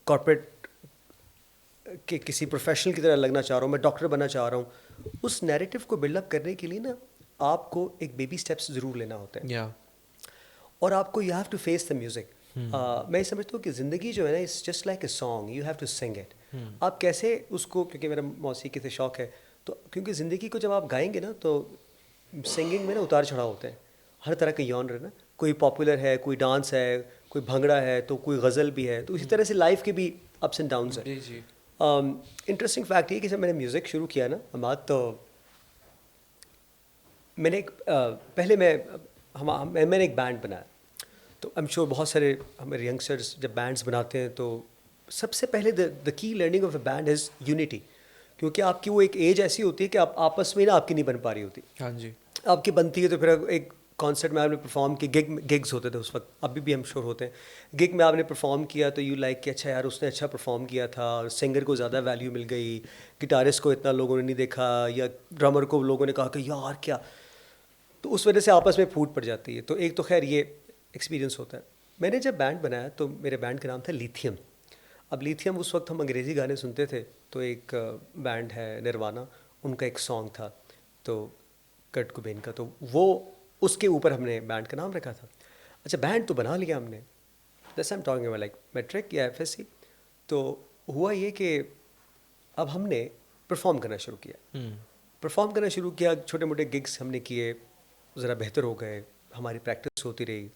کارپوریٹ کہ کسی پروفیشنل کی طرح لگنا چاہ رہا ہوں, میں ڈاکٹر بننا چاہ رہا ہوں. اس نیریٹو کو بلڈ اپ کرنے کے لیے نا آپ کو ایک بیبی اسٹیپس ضرور لینا ہوتا ہے, اور آپ کو you have to face the music. میں یہ سمجھتا ہوں کہ زندگی جو ہے نا it's just like a song, you have to sing it. آپ کیسے اس کو, کیونکہ میرا موسیقی سے شوق ہے, تو کیونکہ زندگی کو جب آپ گائیں گے نا تو سنگنگ میں نا اتار چڑھاؤ ہوتے ہیں, ہر طرح کے یونر نا, کوئی پاپولر ہے, کوئی ڈانس ہے, کوئی بھنگڑا ہے, تو کوئی غزل بھی ہے. تو اسی طرح سے لائف کے بھی اپس اینڈ ڈاؤنس ہیں. انٹرسٹنگ فیکٹ یہ کہ جب میں نے میوزک شروع کیا نا عماد, تو میں نے پہلے میں نے ایک بینڈ بنایا. تو ایم شیور بہت سارے ہمارے ینگسٹرز جب بینڈس بناتے ہیں تو سب سے پہلے the key learning of a band is unity. کیونکہ آپ کی وہ ایک ایج ایسی ہوتی ہے کہ آپ آپس میں نا آپ کی نہیں بن پا رہی ہوتی. ہاں جی, آپ کی بنتی ہے تو پھر ایک کانسرٹ میں آپ نے پرفارم کی, گگز ہوتے تھے اس وقت, ابھی بھی ہم شور ہوتے ہیں. گگ میں آپ نے پرفارم کیا تو یو لائک کہ اچھا یار اس نے اچھا پرفارم کیا تھا, اور سنگر کو زیادہ ویلیو مل گئی, گٹارسٹ کو اتنا لوگوں نے نہیں دیکھا, یا ڈرمر کو لوگوں نے کہا کہ یار کیا. تو اس وجہ سے آپس میں پھوٹ پڑ جاتی ہے. تو ایک تو خیر یہ ایکسپیرینس ہوتا ہے. میں نے جب بینڈ بنایا تو میرے بینڈ کا نام تھا لیتھیم. اب لیتھیم اس وقت ہم انگریزی گانے سنتے تھے, تو ایک بینڈ ہے نروانا, ان کا ایک سانگ تھا تو کرٹ کوبین کا, تو وہ اس کے اوپر ہم نے بینڈ کا نام رکھا تھا. اچھا بینڈ تو بنا لیا ہم نے, جیسے ہم ٹاکنگ اباؤٹ لائک میٹرک یا ایف ایس سی. تو ہوا یہ کہ اب ہم نے پرفارم کرنا شروع کیا. چھوٹے موٹے گگس ہم نے کیے, ذرا بہتر ہو گئے, ہماری پریکٹس ہوتی رہی.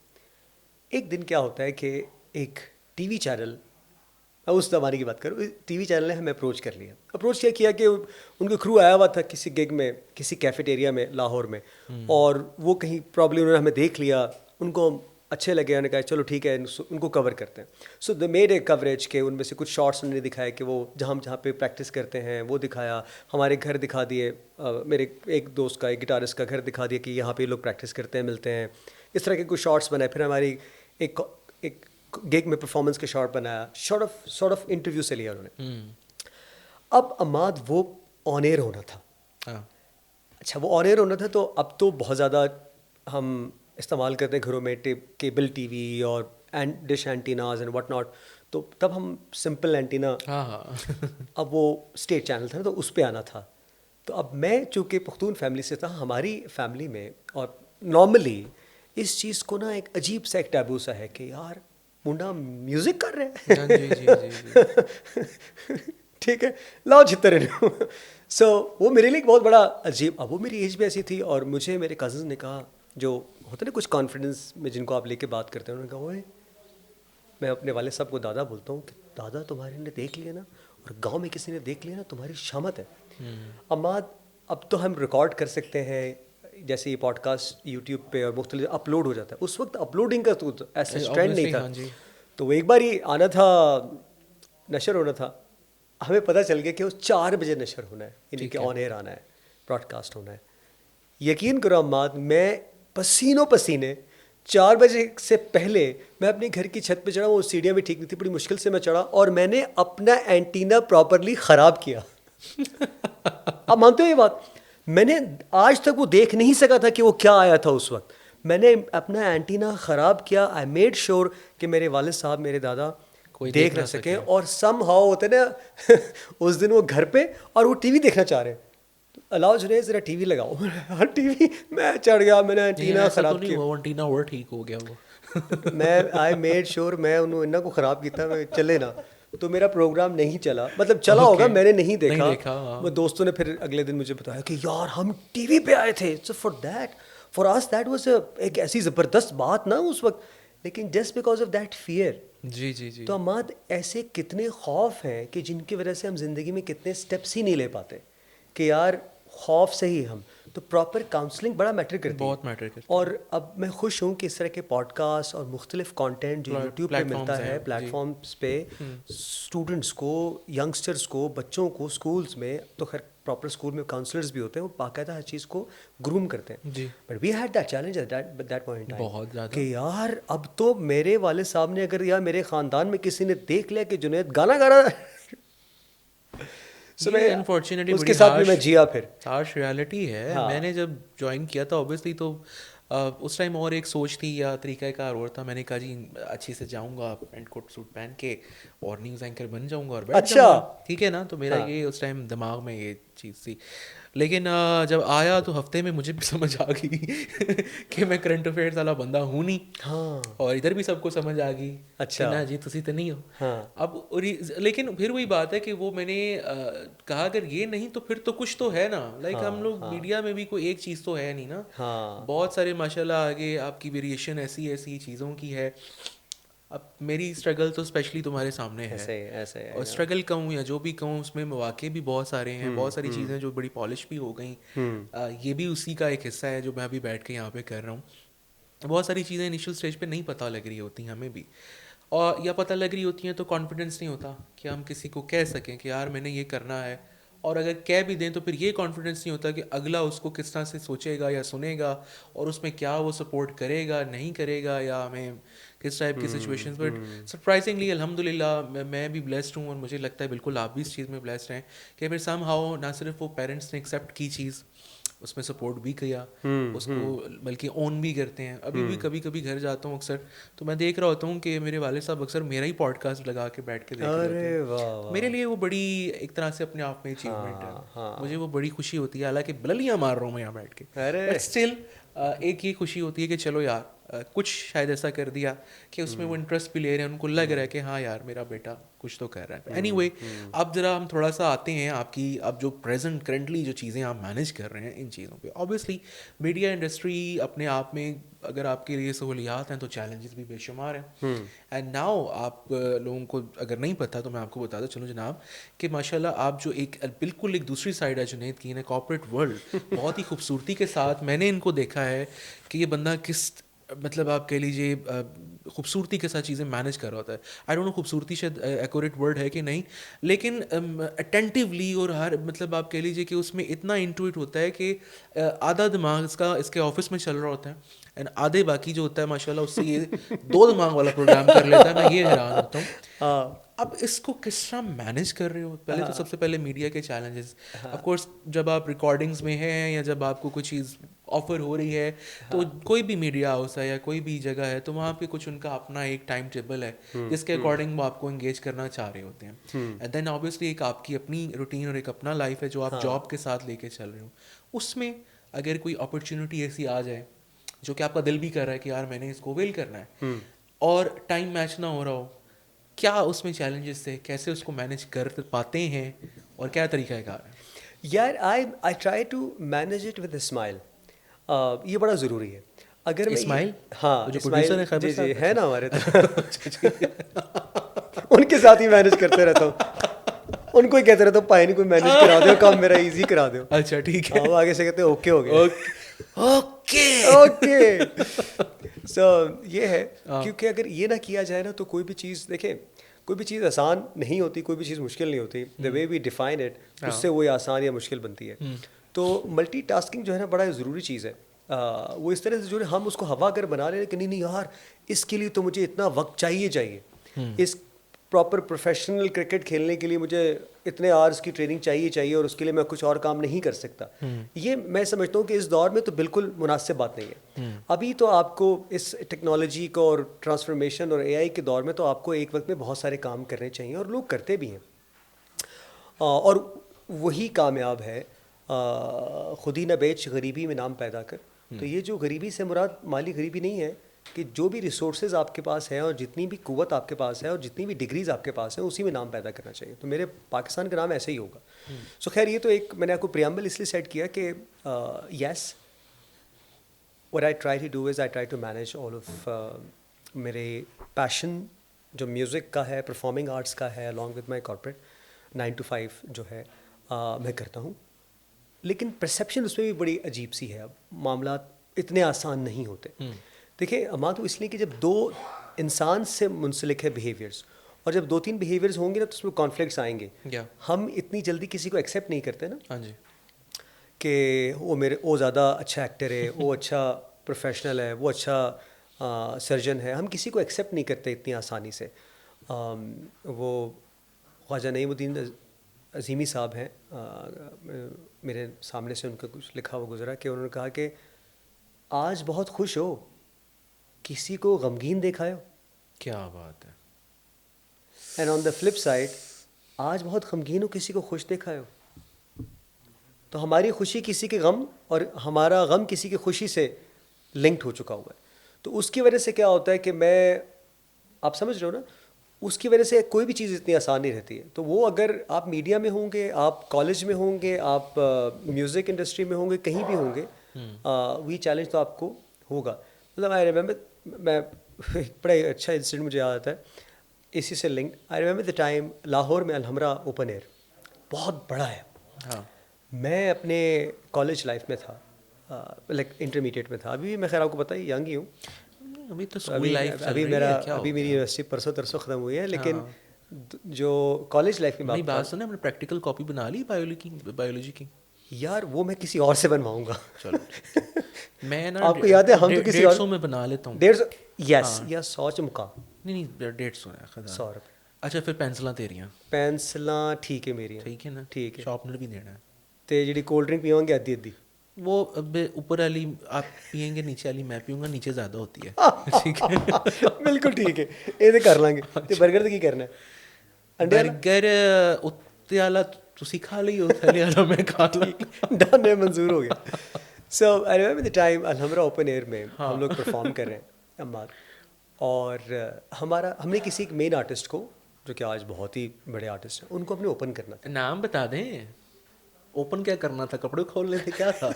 ایک دن کیا ہوتا ہے کہ ایک ٹی وی چینل اس زمانے کی بات کروں, ٹی وی چینل نے ہمیں اپروچ کر لیا. اپروچ کیا کہ ان کا کرو آیا ہوا تھا کسی گگ میں, کسی کیفیٹیریا میں لاہور میں, اور وہ کہیں پرابلی انہوں نے ہمیں دیکھ لیا, ان کو اچھے لگے, انہوں نے کہا چلو ٹھیک ہے ان کو کور کرتے ہیں. سو دے میڈ اے کوریج کے ان میں سے کچھ شارٹس انہوں نے دکھائے کہ وہ جہاں پہ پریکٹس کرتے ہیں وہ دکھایا, ہمارے گھر دکھا دیے, میرے ایک دوست کا, ایک گٹارسٹ کا گھر دکھا دیا کہ یہاں پہ لوگ پریکٹس کرتے ہیں, ملتے ہیں. اس طرح کے کچھ شارٹس بنائے. پھر ہماری ایک گگ میں پرفارمنس کے شارٹ بنایا, سارٹ آف انٹرویو سے لیا انہوں نے. اب عماد وہ آن ایئر ہونا تھا. اچھا وہ آن ایئر ہونا تھا, تو اب تو بہت زیادہ ہم استعمال کرتے ہیں گھروں میں کیبل ٹی وی اور dish antennas and what not, تو تب ہم سمپل اینٹینا, اب وہ اسٹیٹ چینل تھا نا, تو اس پہ آنا تھا. تو اب میں چونکہ پختون فیملی سے تھا, ہماری فیملی میں اور نارملی اس چیز کو نا ایک عجیب سا ایک ٹیبو سا ہے کہ یار منڈا میوزک کر رہے ہیں, ٹھیک ہے لاؤ چھتر. سو وہ میرے لیے ایک بہت بڑا عجیب, اب وہ میری ایج بھی ایسی تھی, اور مجھے میرے کزنز نے کہا, جو ہوتا ہے نا کچھ کانفیڈنس میں جن کو آپ لے کے بات کرتے ہیں, انہوں نے کہا اوئے, میں اپنے والد صاحب کو دادا بولتا ہوں کہ دادا تمہارے نے دیکھ لیا نا, اور گاؤں میں کسی نے دیکھ لیا نا, تمہاری شامت ہے. عماد اب تو ہم ریکارڈ کر سکتے ہیں, جیسے یہ پوڈ کاسٹ یوٹیوب پہ اور مختلف اپلوڈ ہو جاتا ہے. اس وقت اپلوڈنگ کا تو ایسا ٹرینڈ نہیں تھا, تو وہ ایک بار ہی آنا تھا, نشر ہونا تھا. ہمیں پتہ چل گیا کہ وہ 4 بجے نشر ہونا ہے, یعنی کہ آن ایئر آنا ہے, براڈ کاسٹ ہونا ہے. یقین کرو عماد, میں پسینوں پسینے 4 بجے سے پہلے میں اپنے گھر کی چھت پہ چڑھا, وہ سیڑھیاں بھی ٹھیک نہیں تھی, بڑی مشکل سے میں چڑھا, اور میں نے اپنا اینٹینا پراپرلی خراب کیا. آپ مانتے ہو یہ بات؟ میں نے آج تک وہ دیکھ نہیں سکا تھا کہ وہ کیا آیا تھا اس وقت. میں نے اپنا اینٹینا خراب کیا. آئی میڈ شیور کہ میرے والد صاحب, میرے دادا دیکھ نہ سکیں, اور سم ہاؤ ہوتے نا اس دن وہ گھر پہ, اور وہ ٹی وی دیکھنا چاہ رہے ہیں, الاؤ جنید ذرا ٹی وی لگاؤ. ٹی وی میں چڑھ گیا, میں نے اینٹینا خراب کیا. وہ اینٹینا اور ٹھیک ہو گیا وہ. میں آئی میڈ شیور میں انہوں کو خراب کیا تھا, چلے نا, تو میرا پروگرام نہیں چلا, مطلب چلا ہوگا میں نے نہیں دیکھا. وہ دوستوں نے پھر اگلے دن مجھے بتایا کہ یار ہم ٹی وی پہ آئے تھے. So for us that was ایک ایسی زبردست بات نا اس وقت, لیکن just because of that fear. جی جی جی. تو عماد ایسے کتنے خوف ہیں کہ جن کی وجہ سے ہم زندگی میں کتنے اسٹیپس ہی نہیں لے پاتے, کہ یار خوف سے ہی ہم, تو پراپر کاؤنسلنگ بڑا میٹر کرتی ہے, بہت میٹر کرتی ہے. اور اب میں خوش ہوں کہ اس طرح کے پوڈ کاسٹ اور مختلف کانٹینٹ جو یوٹیوب پہ ملتا ہے, پلیٹ فارمس پہ اسٹوڈنٹس کو, ینگسٹرس کو, بچوں کو اسکولس میں, تو خیر پراپر اسکول میں کاؤنسلرز بھی ہوتے ہیں, وہ باقاعدہ ہر چیز کو گروم کرتے ہیں. But we had that challenge at that point بہت زیادہ, کہ یار اب تو میرے والد صاحب نے اگر, یا میرے خاندان میں کسی نے دیکھ لیا کہ جنید گانا گا رہا ہے, انفارچونیٹلی اس کے ساتھ بھی میں جیا. پھر ہارش ریالٹی ہے. میں نے جب جوائن کیا تھا اوبیسلی, تو اس ٹائم اور ایک سوچ تھی یا طریقہ کار اور تھا. میں نے کہا جی اچھی سے جاؤں گا, پینٹ کوٹ سوٹ پہن کے, اور نیوز اینکر بن جاؤں گا اور بیٹھ جاؤں گا, ٹھیک ہے نا. تو میرا یہ اس ٹائم دماغ میں یہ چیز تھی. لیکن جب آیا تو ہفتے میں مجھے بھی سمجھ آ گئی کہ میں کرنٹ افیئرس والا بندہ ہوں نہیں, اور ادھر بھی سب کو سمجھ آ گئی اچھا نا جی تسی تو نہیں ہو. اب لیکن پھر وہی بات ہے کہ وہ میں نے کہا اگر یہ نہیں تو پھر تو کچھ تو ہے نا. لائک ہم لوگ میڈیا میں بھی کوئی ایک چیز تو ہے نہیں نا, بہت سارے ماشاء اللہ آگے آپ کی ویریشن ایسی ایسی چیزوں کی ہے. اب میری اسٹرگل تو اسپیشلی تمہارے سامنے ہے, اور اسٹرگل کہوں یا جو بھی کہوں, اس میں مواقع بھی بہت سارے ہیں, بہت ساری چیزیں جو بڑی پالش بھی ہو گئیں. یہ بھی اسی کا ایک حصہ ہے جو میں ابھی بیٹھ کے یہاں پہ کر رہا ہوں. بہت ساری چیزیں انیشیل اسٹیج پہ نہیں پتہ لگ رہی ہوتی ہیں ہمیں بھی, اور یا پتہ لگ رہی ہوتی ہیں تو کانفیڈنس نہیں ہوتا کہ ہم کسی کو کہہ سکیں کہ یار میں نے یہ کرنا ہے, اور اگر کہہ بھی دیں تو پھر یہ کانفیڈنس نہیں ہوتا کہ اگلا اس کو کس طرح سے سوچے گا یا سنے گا, اور اس میں کیا وہ سپورٹ کرے گا نہیں کرے گا, یا ہمیں کس ٹائپ کی سچویشنز. بٹ سرپرائزنگلی الحمد للہ میں بھی بلیسڈ ہوں, اور مجھے لگتا ہے بالکل آپ بھی اس چیز میں بلیسڈ ہیں کہ پھر سم ہاؤ نہ صرف وہ پیرنٹس نے ایکسیپٹ کی چیز, اس میں سپورٹ بھی کیا, اس کو بلکہ اون بھی کرتے ہیں. ابھی بھی کبھی کبھی گھر جاتا ہوں اکثر, تو میں دیکھ رہا ہوتا ہوں کہ میرے والد صاحب اکثر میرا ہی پوڈ کاسٹ لگا کے بیٹھ کے دیکھ رہے ہوتے ہیں. میرے لیے وہ بڑی ایک طرح سے اپنے آپ میں اچیومنٹ ہے, مجھے وہ بڑی خوشی ہوتی ہے. حالانکہ بللیاں مار رہا ہوں میں یہاں بیٹھ کے, بٹ اسٹل ایک یہ خوشی ہوتی ہے کہ چلو یار کچھ شاید ایسا کر دیا کہ اس میں وہ انٹرسٹ بھی لے رہے ہیں, ان کو لگ رہا ہے کہ ہاں یار میرا بیٹا کچھ تو کر رہا ہے. اینی وے, اب ذرا ہم تھوڑا سا آتے ہیں آپ کی اب جو پریزنٹ کرنٹلی جو چیزیں آپ مینیج کر رہے ہیں ان چیزوں پہ. اوبیسلی میڈیا انڈسٹری اپنے آپ میں اگر آپ کے لیے سہولیات ہیں تو چیلنجز بھی بے شمار ہیں. اینڈ ناؤ آپ لوگوں کو اگر نہیں پتہ تو میں آپ کو بتا دوں چلو جناب کہ ماشاء اللہ آپ جو ایک بالکل ایک دوسری سائڈ ہے جنید کی, کارپوریٹ ورلڈ, بہت ہی خوبصورتی کے ساتھ میں نے ان کو دیکھا ہے کہ یہ بندہ کس مطلب آپ کہہ لیجیے خوبصورتی کے ساتھ چیزیں مینیج کر رہا ہوتا ہے. آئی ڈونٹ نو خوبصورتی شاید ایکوریٹ ورڈ ہے کہ نہیں, لیکن اٹینٹیولی اور ہر مطلب آپ کہہ لیجیے کہ اس میں اتنا انٹویٹ ہوتا ہے کہ آدھا دماغ اس کے آفس میں چل رہا ہوتا ہے, اینڈ آدھے باقی جو ہوتا ہے ماشاء اللہ اس سے یہ 2 دماغ والا پروگرام کر لیتا ہے. میں یہ حیران ہوتا ہوں. اب اس کو کس طرح مینیج کر رہے ہو؟ پہلے تو سب سے پہلے میڈیا کے چیلنجز, آف کورس جب آپ ریکارڈنگز میں ہیں یا جب آپ کو کوئی چیز آفر ہو رہی ہے تو کوئی بھی میڈیا ہاؤس ہے یا کوئی بھی جگہ ہے تو وہاں پہ کچھ ان کا اپنا ایک ٹائم ٹیبل ہے جس کے اکارڈنگ وہ آپ کو انگیج کرنا چاہ رہے ہوتے ہیں. اینڈ دین اوبیسلی ایک آپ کی اپنی روٹین اور ایک اپنا لائف ہے جو آپ جاب کے ساتھ لے کے چل رہے ہو. اس میں اگر کوئی اپرچونیٹی ایسی آ جائے جو کہ آپ کا دل بھی کر رہا ہے کہ یار میں نے اس کو ویل کرنا ہے اور ٹائم میچ نہ ہو رہا ہو, کیا اس میں چیلنجز تھے, کیسے اس کو مینیج کر پاتے ہیں اور کیا طریقہ کار ہے؟ یار I try to manage it with smile. یہ بڑا ضروری ہے. اگر میں اسماعیل, ہاں جو پروڈیوسر ہیں خیبر جی ہے نا ہمارے تو ان کے ساتھ ہی مینیج کرتے رہتا ہوں. ان کو ہی کہتے رہتا ہوں پائے نہیں کوئی مینیج کرا دو, کام میرا ایزی کرا دو. اچھا ٹھیک ہے, وہ آگے سے کہتے ہیں اوکے ہو گیا. اوکے. سو یہ ہے کیونکہ اگر یہ نہ کیا جائے نا تو کوئی بھی چیز دیکھیں, کوئی بھی چیز آسان نہیں ہوتی, کوئی بھی چیز مشکل نہیں ہوتی. دا وے وی ڈیفائن اٹ اس سے وہی آسان یا مشکل بنتی ہے. تو ملٹی ٹاسکنگ جو ہے نا بڑا ضروری چیز ہے. وہ اس طرح سے جو ہے ہم اس کو ہوا کر بنا لیں کہ نہیں یار اس کے لیے تو مجھے اتنا وقت چاہیے, اس پراپر پروفیشنل کرکٹ کھیلنے کے لیے مجھے اتنے آورس کی ٹریننگ چاہیے اور اس کے لیے میں کچھ اور کام نہیں کر سکتا. یہ میں سمجھتا ہوں کہ اس دور میں تو بالکل مناسب بات نہیں ہے. ابھی تو آپ کو اس ٹیکنالوجی کو اور ٹرانسفارمیشن اور اے آئی کے دور میں تو آپ کو ایک وقت میں بہت سارے کام کرنے چاہیے اور لوگ کرتے بھی ہیں اور وہی کامیاب ہے. خودی نہ بیچ غریبی میں نام پیدا کر. تو یہ جو غریبی سے مراد مالی غریبی نہیں ہے کہ جو بھی ریسورسز آپ کے پاس ہیں اور جتنی بھی قوت آپ کے پاس ہے اور جتنی بھی ڈگریز آپ کے پاس ہیں اسی میں نام پیدا کرنا چاہیے. تو میرے پاکستان کا نام ایسے ہی ہوگا. سو خیر یہ تو ایک میں نے آپ کو پریامبل اس لیے سیٹ کیا کہ یس what I try to do is I try to manage all of میرے پیشن جو میوزک کا ہے, پرفارمنگ آرٹس کا ہے, along with my corporate 9 to 5 جو ہے میں کرتا ہوں. لیکن پرسیپشن اس میں بھی بڑی عجیب سی ہے. اب معاملات اتنے آسان نہیں ہوتے. دیکھیں اما تو اس لیے کہ جب 2 انسان سے منسلک ہے بیہیویئرس اور جب 2-3 بیہیویئرس ہوں گے نا تو اس میں کانفلکٹس آئیں گے. ہم اتنی جلدی کسی کو ایکسیپٹ نہیں کرتے نا. ہاں جی, کہ وہ زیادہ اچھا ایکٹر ہے, وہ اچھا پروفیشنل ہے, وہ اچھا سرجن ہے. ہم کسی کو ایکسیپٹ نہیں کرتے اتنی آسانی سے. وہ خواجہ نعیم الدین عظیمی صاحب ہیں, میرے سامنے سے ان کا کچھ لکھا ہوا گزرا کہ انہوں نے کہا کہ آج بہت خوش ہو, کسی کو غمگین دیکھا ہو. کیا بات ہے. And on the flip side آج بہت غمگین ہو, کسی کو خوش دیکھا ہو. تو ہماری خوشی کسی کے غم اور ہمارا غم کسی کی خوشی سے لنکڈ ہو چکا ہوا ہے. تو اس کی وجہ سے کیا ہوتا ہے کہ آپ سمجھ رہے ہو نا, اس کی وجہ سے کوئی بھی چیز اتنی آسان نہیں رہتی ہے. تو وہ اگر آپ میڈیا میں ہوں گے, آپ کالج میں ہوں گے, آپ میوزک انڈسٹری میں ہوں گے, کہیں بھی ہوں گے, وہی چیلنج تو آپ کو ہوگا. مطلب آئی ریمبر, میں بڑا اچھا انسیڈنٹ مجھے یاد آتا ہے اسی سے link. I remember the time Lahore میں الحمرہ اوپن ایئر بہت بڑا ہے. میں اپنے کالج لائف میں تھا, لائک انٹرمیڈیٹ میں تھا. ابھی بھی میں خیر آپ کو پتہ ہی ینگ ہی ہوں. ابھی میری یونیورسٹی پرسوں ترسوں ختم ہوئی ہے, لیکن جو کالج لائف میں بات سنیں, ہم نے پریکٹیکل کاپی بنا لی بایولوجی کی. یار وہ میں کسی اور سے بنواؤں گا. چلو میں نا آپ کو یاد ہے ہم تو کسی 150 میں بنا لیتا ہوں. 150 یس یا 100 چمکا نہیں 150 ہے 100 روپے. اچھا پھر پینسلاں تیریاں, پینسلاں ٹھیک ہے میری, ٹھیک ہے نا, ٹھیک ہے. شارپنر بھی دینا ہے. تے جڑی کولڈ ڈرنک پیوں گے ادھی ادھی وہ اوپر والی آپ پئیں گے, نیچے والی میں پیوں گا, نیچے زیادہ ہوتی ہے. ٹھیک ہے بالکل ٹھیک ہے, یہ تو کر لیں گے. تے برگر تو کی کرنا ہے؟ برگر اتنے والا تسی کھا لیو, تھلے والا میں کھا لی. ڈن ہے, منظور ہو گیا. So I remember the time Alhamra open air میں ہم لوگ پرفارم کر رہے ہیں. عماد. اور ہم نے کسی ایک مین آرٹسٹ کو جو کہ آج بہت ہی بڑے آرٹسٹ ہیں ان کو اپنے اوپن کرنا تھا. نام بتا دیں. اوپن کیا کرنا تھا؟ کپڑے کھولنے تھے؟ کیا تھا؟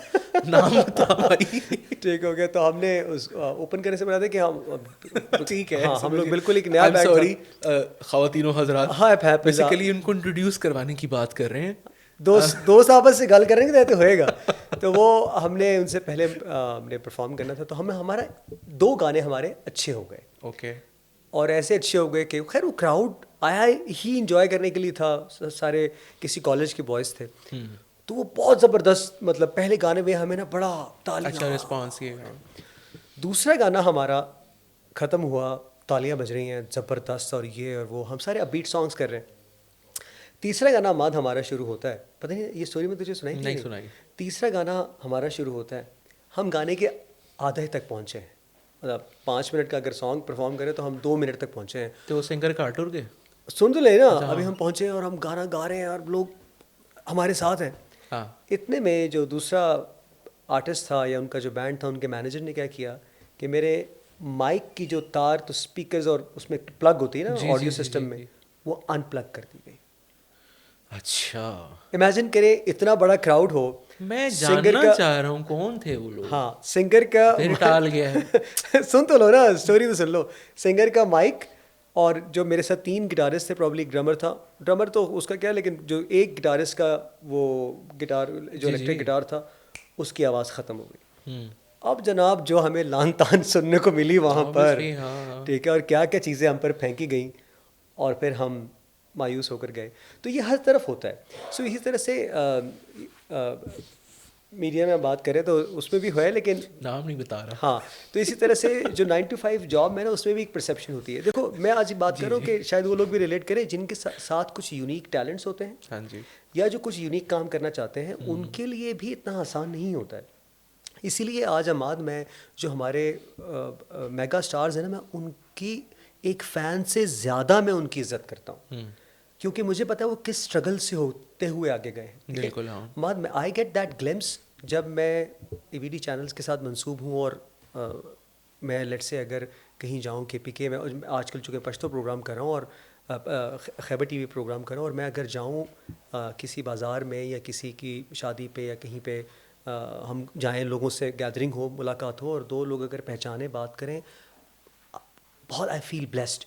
نام بتا بھائی. ٹھیک ہو گیا. تو ہم نے اس اوپن کرنے سے بنا تھا کہ ہم ٹھیک ہے. ہاں ہم لوگ بالکل ایک نیا بیگ. سوری خواتین و حضرات, ہاں بیسیکلی ان کو انٹروڈیوس کروانے کی بات کر رہے ہیں. دوست آپس سے گل کریں گے تو ہوئے گا. تو وہ ہم نے ان سے پہلے ہم نے پرفارم کرنا تھا. تو ہمارا 2 گانے ہمارے اچھے ہو گئے. اوکے. اور ایسے اچھے ہو گئے کہ خیر وہ کراؤڈ آیا ہی انجوائے کرنے کے لیے تھا. سارے کسی کالج کے بوائز تھے. تو وہ بہت زبردست, مطلب پہلے گانے میں ہمیں نا بڑا اچھا رسپانس کیا. دوسرا گانا ہمارا ختم ہوا, تالیاں بج رہی ہیں زبردست اور یہ اور وہ, ہم سارے اب بیٹ سانگس کر رہے ہیں. تیسرا گانا عماد ہمارا شروع ہوتا ہے. پتہ نہیں یہ سٹوری میں تجھے سنائی نہیں سنائی. تیسرا گانا ہمارا شروع ہوتا ہے, ہم گانے کے آدھے تک پہنچے ہیں. مطلب 5 منٹ کا اگر سانگ پرفارم کریں تو ہم 2 منٹ تک پہنچے ہیں. تو سنگر کاٹ اڑ گئے. سن تو لے نا, ابھی ہم پہنچے ہیں اور ہم گانا گا رہے ہیں اور لوگ ہمارے ساتھ ہیں. اتنے میں جو دوسرا آرٹسٹ تھا یا ان کا جو بینڈ تھا, ان کے مینیجر نے کیا کیا کہ میرے مائک کی جو تار تو اسپیکرز اور اس میں پلگ ہوتی ہے نا آڈیو سسٹم میں, وہ ان پلگ کر دی گئی. اچھا امیجن کریں اتنا بڑا کراؤڈ ہو. میں جاننا چاہ رہا ہوں کون تھے وہ لوگ. ہاں سنگر کا پھر ٹال گیا ہے. سن تو لو نا, اسٹوری تو سن لو. سنگر کا مائک اور جو میرے ساتھ 3 گٹارسٹ تھے, پرابلی ڈرمر تھا. ڈرمر تو اس کا کیا, لیکن جو ایک گٹارسٹ کا وہ گٹار جو الیکٹرک گٹار تھا اس کی آواز ختم ہو گئی. اب جناب جو ہمیں لان تان سننے کو ملی وہاں پر, ٹھیک ہے, اور کیا کیا چیزیں ہم پر پھینکی گئیں اور پھر ہم مایوس ہو کر گئے. تو یہ ہر طرف ہوتا ہے. سو اسی طرح سے میڈیا میں بات کریں تو اس میں بھی ہوا ہے, لیکن نام نہیں بتا رہا. ہاں, تو اسی طرح سے جو 9 to 5 جاب میں نا, اس میں بھی ایک پرسیپشن ہوتی ہے. دیکھو میں آج بات کر رہا ہوں کہ شاید وہ لوگ بھی ریلیٹ کریں جن کے ساتھ کچھ یونیک ٹیلنٹس ہوتے ہیں. ہاں جی. یا جو کچھ یونیک کام کرنا چاہتے ہیں, ان کے لیے بھی اتنا آسان نہیں ہوتا ہے. اسی لیے آج عماد میں جو ہمارے میگا اسٹارز ہیں نا, میں ان کی ایک فین سے زیادہ میں ان کی عزت کرتا ہوں, کیونکہ مجھے پتا ہے وہ کس اسٹرگل سے ہوتے ہوئے آگے گئے ہیں. بالکل. عماد میں آئی گیٹ دیٹ گلمس جب میں ای وی ڈی چینلس کے ساتھ منسوب ہوں اور میں لیٹ سے اگر کہیں جاؤں کے پی کے میں آج کل چونکہ پشتو پروگرام کر رہا ہوں اور خیبر ٹی وی پروگرام کر رہا ہوں, اور میں اگر جاؤں کسی بازار میں یا کسی کی شادی پہ یا کہیں پہ ہم جائیں, لوگوں سے گیدرنگ ہو, ملاقات ہو, اور 2 لوگ اگر پہچانے بات کریں, بہت آئی فیل بلیسڈ.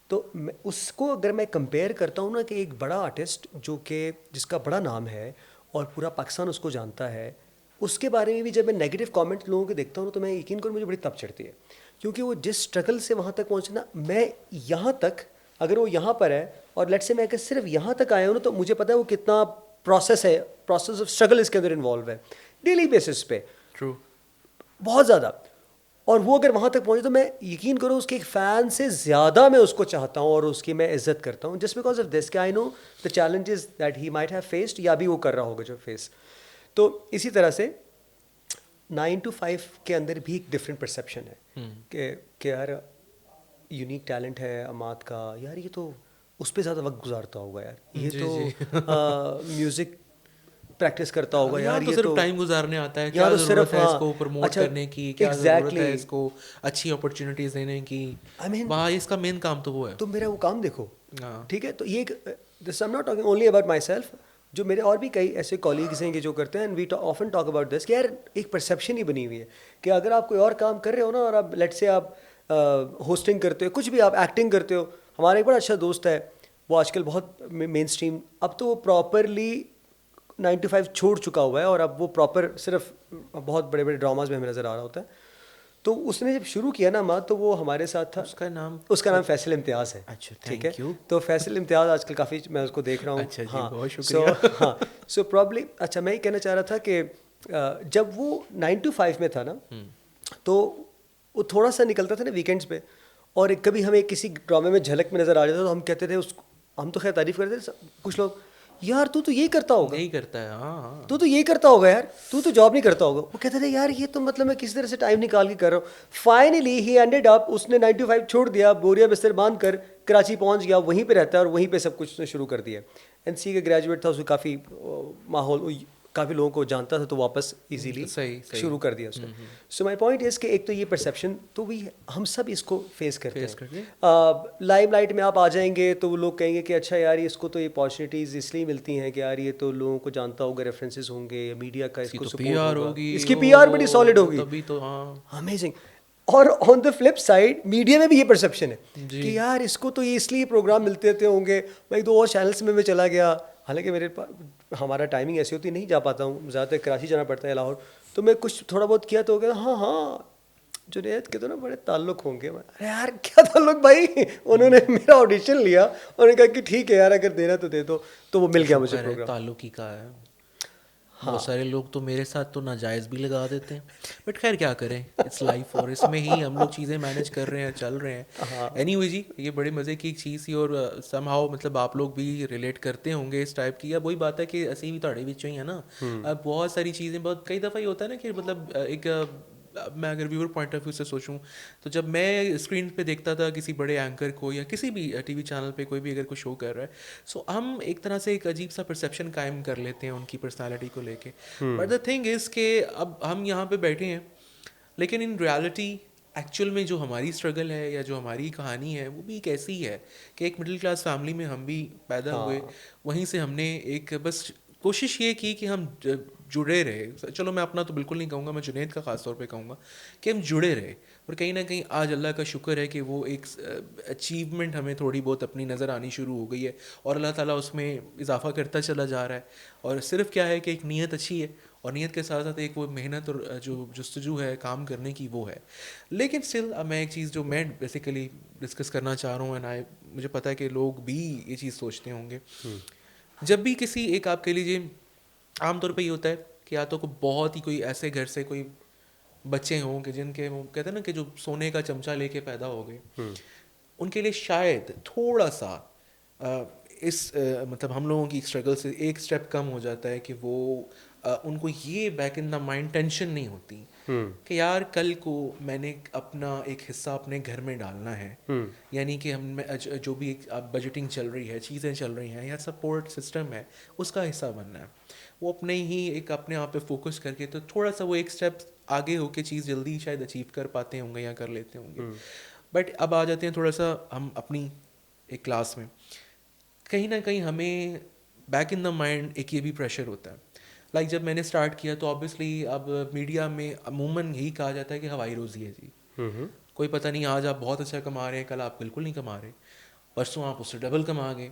تو اس کو اگر میں کمپیئر کرتا ہوں نا کہ ایک بڑا آرٹسٹ جو کہ جس کا بڑا نام ہے اور پورا پاکستان اس کو جانتا ہے, اس کے بارے میں بھی جب میں نیگیٹو کامنٹ لوگوں کے دیکھتا ہوں تو میں یقین کروں مجھے بڑی تپ چڑھتی ہے, کیونکہ وہ جس اسٹرگل سے وہاں تک پہنچنا, میں یہاں تک اگر وہ یہاں پر ہے اور لیٹ سے میں اگر صرف یہاں تک آیا ہوں نا, تو مجھے پتا ہے وہ کتنا پروسیس ہے, پروسیس آف اسٹرگل اس کے اندر انوالو ہے ڈیلی بیسس پہ. ٹرو. بہت زیادہ. اور وہ اگر وہاں تک پہنچے تو میں یقین کروں اس کے ایک فین سے زیادہ میں اس کو چاہتا ہوں اور اس کی میں عزت کرتا ہوں, جسٹ بیکاز آف دس کہ I know the challenges that he might have faced, یا بھی وہ کر رہا ہوگا جو فیس. تو اسی طرح سے 9 to 5 کے اندر بھی ایک ڈفرینٹ پرسیپشن ہے کہ یار یونیک ٹیلنٹ ہے عماد کا, یار یہ تو اس پہ زیادہ وقت گزارتا ہوگا, یار یہ تو میوزک پریکٹس کرتا ہوگا, یار یہ صرف ٹائم گزارنے آتا ہے, کیا ضرورت ہے اس کو پروموٹ کرنے کی, کیا ضرورت ہے اس کو اچھی اپرچونیٹیز دینے کی. وہاں اس کا مین کام تو وہ ہے. تو میرا وہ کام دیکھو, ٹھیک ہے. تو یہ this I am not talking only about myself, جو میرے اور بھی کئی ایسے کالیگز ہیں کہ جو کرتے ہیں, we often talk about this, کہ یار ایک پرسیپشن ہی بنی ہوئی ہے کہ اگر آپ کوئی اور کام کر رہے ہو نا, اور آپ لیٹ سے آپ ہوسٹنگ کرتے ہو, کچھ بھی آپ ایکٹنگ کرتے ہو. ہمارا ایک بڑا اچھا دوست ہے, وہ آج کل بہت مین اسٹریم, اب تو وہ پراپرلی 9 to 5 چھوڑ چکا ہوا ہے, اور اب وہ پراپر صرف بہت بڑے بڑے ڈراماز میں ہمیں نظر آ رہا ہوتا ہے. تو اس نے جب شروع کیا نا ماں, تو وہ ہمارے ساتھ تھا. اس کا نام فیصل امتیاز ہے. اچھا, ٹھیک ہے. تو فیصل امتیاز آج کل کافی میں اس کو دیکھ رہا ہوں. اچھا جی, بہت شکریہ. ہاں, سو پرابلی اچھا میں یہ کہنا چاہ رہا تھا کہ جب وہ 9 to 5 میں تھا نا, تو وہ تھوڑا سا نکلتا تھا نا ویکینڈس پہ, اور کبھی ہمیں کسی ڈرامے میں جھلک میں نظر آ جاتا, تو ہم کہتے تھے اس کو, ہم تو خیر تعریف کرتے تھے کچھ لوگ, یار تو یہ کرتا ہوگا, نہیں کرتا ہے, ہاں تو یہ کرتا ہوگا, یار تو جاب نہیں کرتا ہوگا. وہ کہتے تھے یار یہ تو مطلب میں کسی طرح سے ٹائم نکال کے کر رہا ہوں. فائنلی ہی اینڈیڈ اپ, اس نے 9 to 5 چھوڑ دیا, بوریا بستر باندھ کر کراچی پہنچ گیا, وہیں پہ رہتا ہے اور وہیں پہ سب کچھ شروع کر دیا. این سی کا گریجویٹ تھا, اس کو کافی ماحول کافی لوگوں کو جانتا تھا تو واپس ایزیلی صحیح شروع کر دیا اس کو. سو مائی پوائنٹ از کہ ایک تو یہ پرسیپشن تو بھی ہم سب اس کو فیس کرتے ہیں. لائم لائٹ میں آپ آ جائیں گے تو وہ لوگ کہیں گے کہ اچھا یار اس کو تو یہ اپارچونیٹیز اس لیے ملتی ہیں کہ یار یہ تو لوگوں کو جانتا ہوگا, ریفرنسز ہوں گے, میڈیا کا اس کو سپورٹ ہوگا, اس کی پی آر بڑی سالڈ ہوگی, تبھی تو امیزنگ. اور آن دا فلپ سائڈ میڈیا میں بھی یہ پرسیپشن ہے کہ یار اس کو تو یہ اس لیے پروگرام ملتے تھے ہوں گے. میں ایک دو اور چینلس میں چلا گیا, حالانکہ میرے ہمارا ٹائمنگ ایسی ہوتی نہیں جا پاتا ہوں, زیادہ تر کراچی جانا پڑتا ہے, لاہور, تو میں کچھ تھوڑا بہت کیا تو ہو گیا ہاں جنید کے تو نا بڑے تعلق ہوں گے. ارے یار کیا تعلق بھائی, انہوں نے میرا آڈیشن لیا, انہوں نے کہا کہ ٹھیک ہے یار اگر دینا تو دے دو, تو وہ مل گیا مجھے پروگرام. تعلق ہی کا ہے. بہت سارے لوگ تو میرے ساتھ تو ناجائز بھی لگا دیتے ہیں, بٹ خیر کیا کریں, اٹس لائف, اور اس میں ہی ہم لوگ چیزیں مینیج کر رہے ہیں, چل رہے ہیں. اینی وے جی, یہ بڑے مزے کی ایک چیز تھی, اور سم ہاؤ مطلب آپ لوگ بھی ریلیٹ کرتے ہوں گے اس ٹائپ کی. اب وہی بات ہے کہ اسی بھی تھوڑے بچوں ہی ہیں نا, اب بہت ساری چیزیں, بہت کئی دفعہ یہ ہوتا ہے نا کہ مطلب ایک میں اگر ویور پوائنٹ آف ویو سے سوچوں تو جب میں اسکرین پہ دیکھتا تھا کسی بڑے اینکر کو یا کسی بھی ٹی وی چینل پہ کوئی بھی اگر کوئی شو کر رہا ہے, سو ہم ایک طرح سے ایک عجیب سا پرسیپشن قائم کر لیتے ہیں ان کی پرسنالٹی کو لے کے. بٹ دا تھنگ از کہ اب ہم یہاں پہ بیٹھے ہیں, لیکن ان ریالٹی ایکچوئل میں جو ہماری اسٹرگل ہے یا جو ہماری کہانی ہے وہ بھی ایک ایسی ہے کہ ایک مڈل کلاس فیملی میں ہم بھی پیدا ہوئے, وہیں سے ہم نے ایک بس کوشش یہ کی کہ ہم جڑے رہے. چلو میں اپنا تو بالکل نہیں کہوں گا, میں جنید کا خاص طور پہ کہوں گا کہ ہم جڑے رہے, اور کہیں نہ کہیں آج اللہ کا شکر ہے کہ وہ ایک اچیومنٹ ہمیں تھوڑی بہت اپنی نظر آنی شروع ہو گئی ہے, اور اللہ تعالیٰ اس میں اضافہ کرتا چلا جا رہا ہے. اور صرف کیا ہے کہ ایک نیت اچھی ہے, اور نیت کے ساتھ ساتھ ایک وہ محنت اور جو جستجو ہے کام کرنے کی وہ ہے. لیکن اسٹل میں ایک چیز جو میں بیسیکلی ڈسکس کرنا چاہ رہا ہوں, مجھے پتہ ہے کہ لوگ بھی یہ چیز سوچتے ہوں گے, جب بھی کسی ایک آپ کہہ لیجیے عام طور پہ یہ ہوتا ہے کہ یا تو کوئی بہت ہی کوئی ایسے گھر سے کوئی بچے ہوں کہ جن کے وہ کہتے ہیں نا کہ جو سونے کا چمچہ لے کے پیدا ہو گئے, ان کے لیے شاید تھوڑا سا اس مطلب ہم لوگوں کی اسٹرگل سے ایک اسٹیپ کم ہو جاتا ہے کہ وہ ان کو یہ back in the mind tension نہیں ہوتی کہ یار کل کو میں نے اپنا ایک حصہ اپنے گھر میں ڈالنا ہے, یعنی کہ ہم جو بھی بجٹنگ چل رہی ہے, چیزیں چل رہی ہیں یا سپورٹ سسٹم ہے, اس کا حصہ بننا ہے. وہ اپنے ہی ایک اپنے آپ پہ فوکس کر کے تو تھوڑا سا وہ ایک اسٹیپ آگے ہو کے چیز جلدی شاید اچیو کر پاتے ہوں گے یا کر لیتے ہوں گے. بٹ اب آ جاتے ہیں تھوڑا سا ہم اپنی ایک کلاس میں, کہیں نہ کہیں ہمیں بیک ان دا مائنڈ ایک یہ بھی پریشر ہوتا ہے. لائک جب میں نے اسٹارٹ کیا تو آبویسلی اب میڈیا میں عموماً یہی کہا جاتا ہے کہ ہوائی روزی ہے جی, کوئی پتہ نہیں آج آپ بہت اچھا کما رہے ہیں, کل آپ بالکل نہیں کما رہے, پرسوں آپ اس سے ڈبل کما گئے.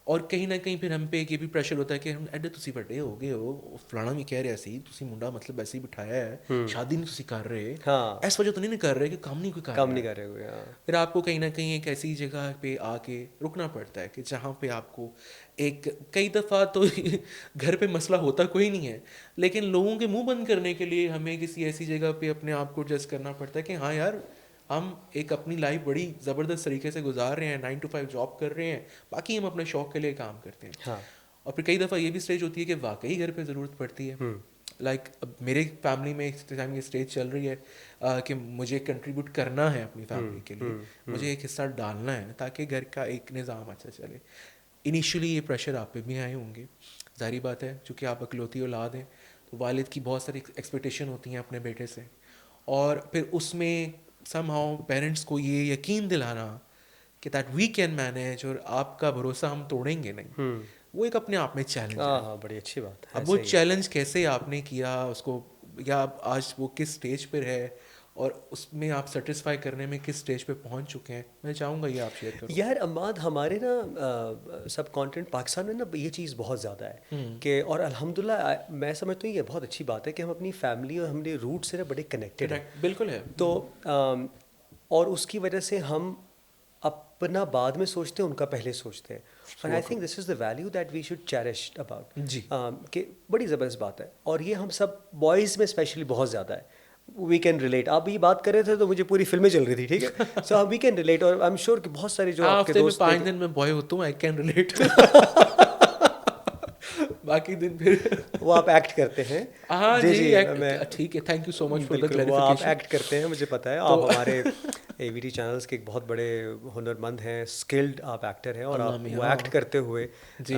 اور کہیں نہ کہیں پھر ہم پہ ایک یہ بھی پریشر ہوتا ہے کہ ہم ایڈے تسی بڑے ہو گئے ہو, فلانا بھی کہہ رہے سی تسی منڈا مطلب ایسے ہی بٹھایا ہے, شادی نہیں تسی کر رہے, اس وجہ تو نہیں کر رہے کہ کام نہیں کوئی کر رہے. پھر آپ کو کہیں نہ کہیں ایک ایسی جگہ پہ آ کے رکنا پڑتا ہے کہ جہاں پہ آپ کو ایک کئی دفعہ تو گھر پہ مسئلہ ہوتا کوئی نہیں ہے, لیکن لوگوں کے منہ بند کرنے کے لیے ہمیں کسی ایسی جگہ پہ اپنے آپ کو ایڈجسٹ کرنا پڑتا ہے کہ ہاں یار ہم ایک اپنی لائف بڑی زبردست طریقے سے گزار رہے ہیں, 9 to 5 جاب کر رہے ہیں, باقی ہم اپنے شوق کے لیے کام کرتے ہیں. اور پھر کئی دفعہ یہ بھی اسٹیج ہوتی ہے کہ واقعی گھر پہ ضرورت پڑتی ہے. لائک اب میرے فیملی میں اس ٹائم یہ اسٹیج چل رہی ہے کہ مجھے کنٹریبیوٹ کرنا ہے اپنی فیملی کے لیے, مجھے ایک حصہ ڈالنا ہے تاکہ گھر کا ایک نظام اچھا چلے. انیشلی یہ پریشر آپ پہ بھی آئے ہوں گے, ظاہری بات ہے, چونکہ آپ اکلوتی اولاد ہیں تو والد کی بہت ساری ایکسپیکٹیشن ہوتی ہیں اپنے بیٹے سے, اور پھر اس میں سم ہاؤ پیرنٹس کو یہ یقین دلانا کہ دیٹ وی کین مینیج, اور آپ کا بھروسہ ہم توڑیں گے نہیں, وہ ایک اپنے آپ میں چیلنج ہے. بڑی اچھی بات ہے. اب وہ چیلنج کیسے آپ نے کیا اس کو, یا آج وہ کس اسٹیج پر ہے, اور اس میں آپ سیٹسفائی کرنے میں کس اسٹیج پہ پہنچ چکے ہیں, میں چاہوں گا یہ آپ شیئر کریں. یار عماد, ہمارے نا سب کانٹینٹ پاکستان میں نا یہ چیز بہت زیادہ ہے کہ, اور الحمدللہ میں سمجھتا ہوں یہ بہت اچھی بات ہے کہ ہم اپنی فیملی اور ہم نے روٹ سے نا بڑے کنیکٹڈ ہیں. بالکل ہے. تو اور اس کی وجہ سے ہم اپنا بعد میں سوچتے ہیں, ان کا پہلے سوچتے ہیں. And I think this is the value that we should cherish about, کہ بڑی زبردست بات ہے. اور یہ ہم سب بوائز میں اسپیشلی بہت زیادہ ہے. We can relate. آپ یہ بات کر رہے تھے تو مجھے پوری فلمیں چل رہی تھی, ٹھیک ہے, سو وی کین ریلیٹ. اور آئی ایم شیور کہ بہت سارے جو آپ کے دوست 5 دن میں بوائے ہوتا ہوں, آئی کین ریلیٹ. باقی دن پھر وہ آپ ایکٹ کرتے ہیں. ہاں جی ٹھیک ہے, thank you so much for the clarification. آپ ایکٹ کرتے ہیں, مجھے پتا ہے, آپ ہمارے AVT چینلس کے ایک بہت بڑے ہنرمند ہیں, اسکلڈ آپ ایکٹر ہیں, اور اللہ آپ میاں. وہ ایکٹ کرتے ہوئے جی.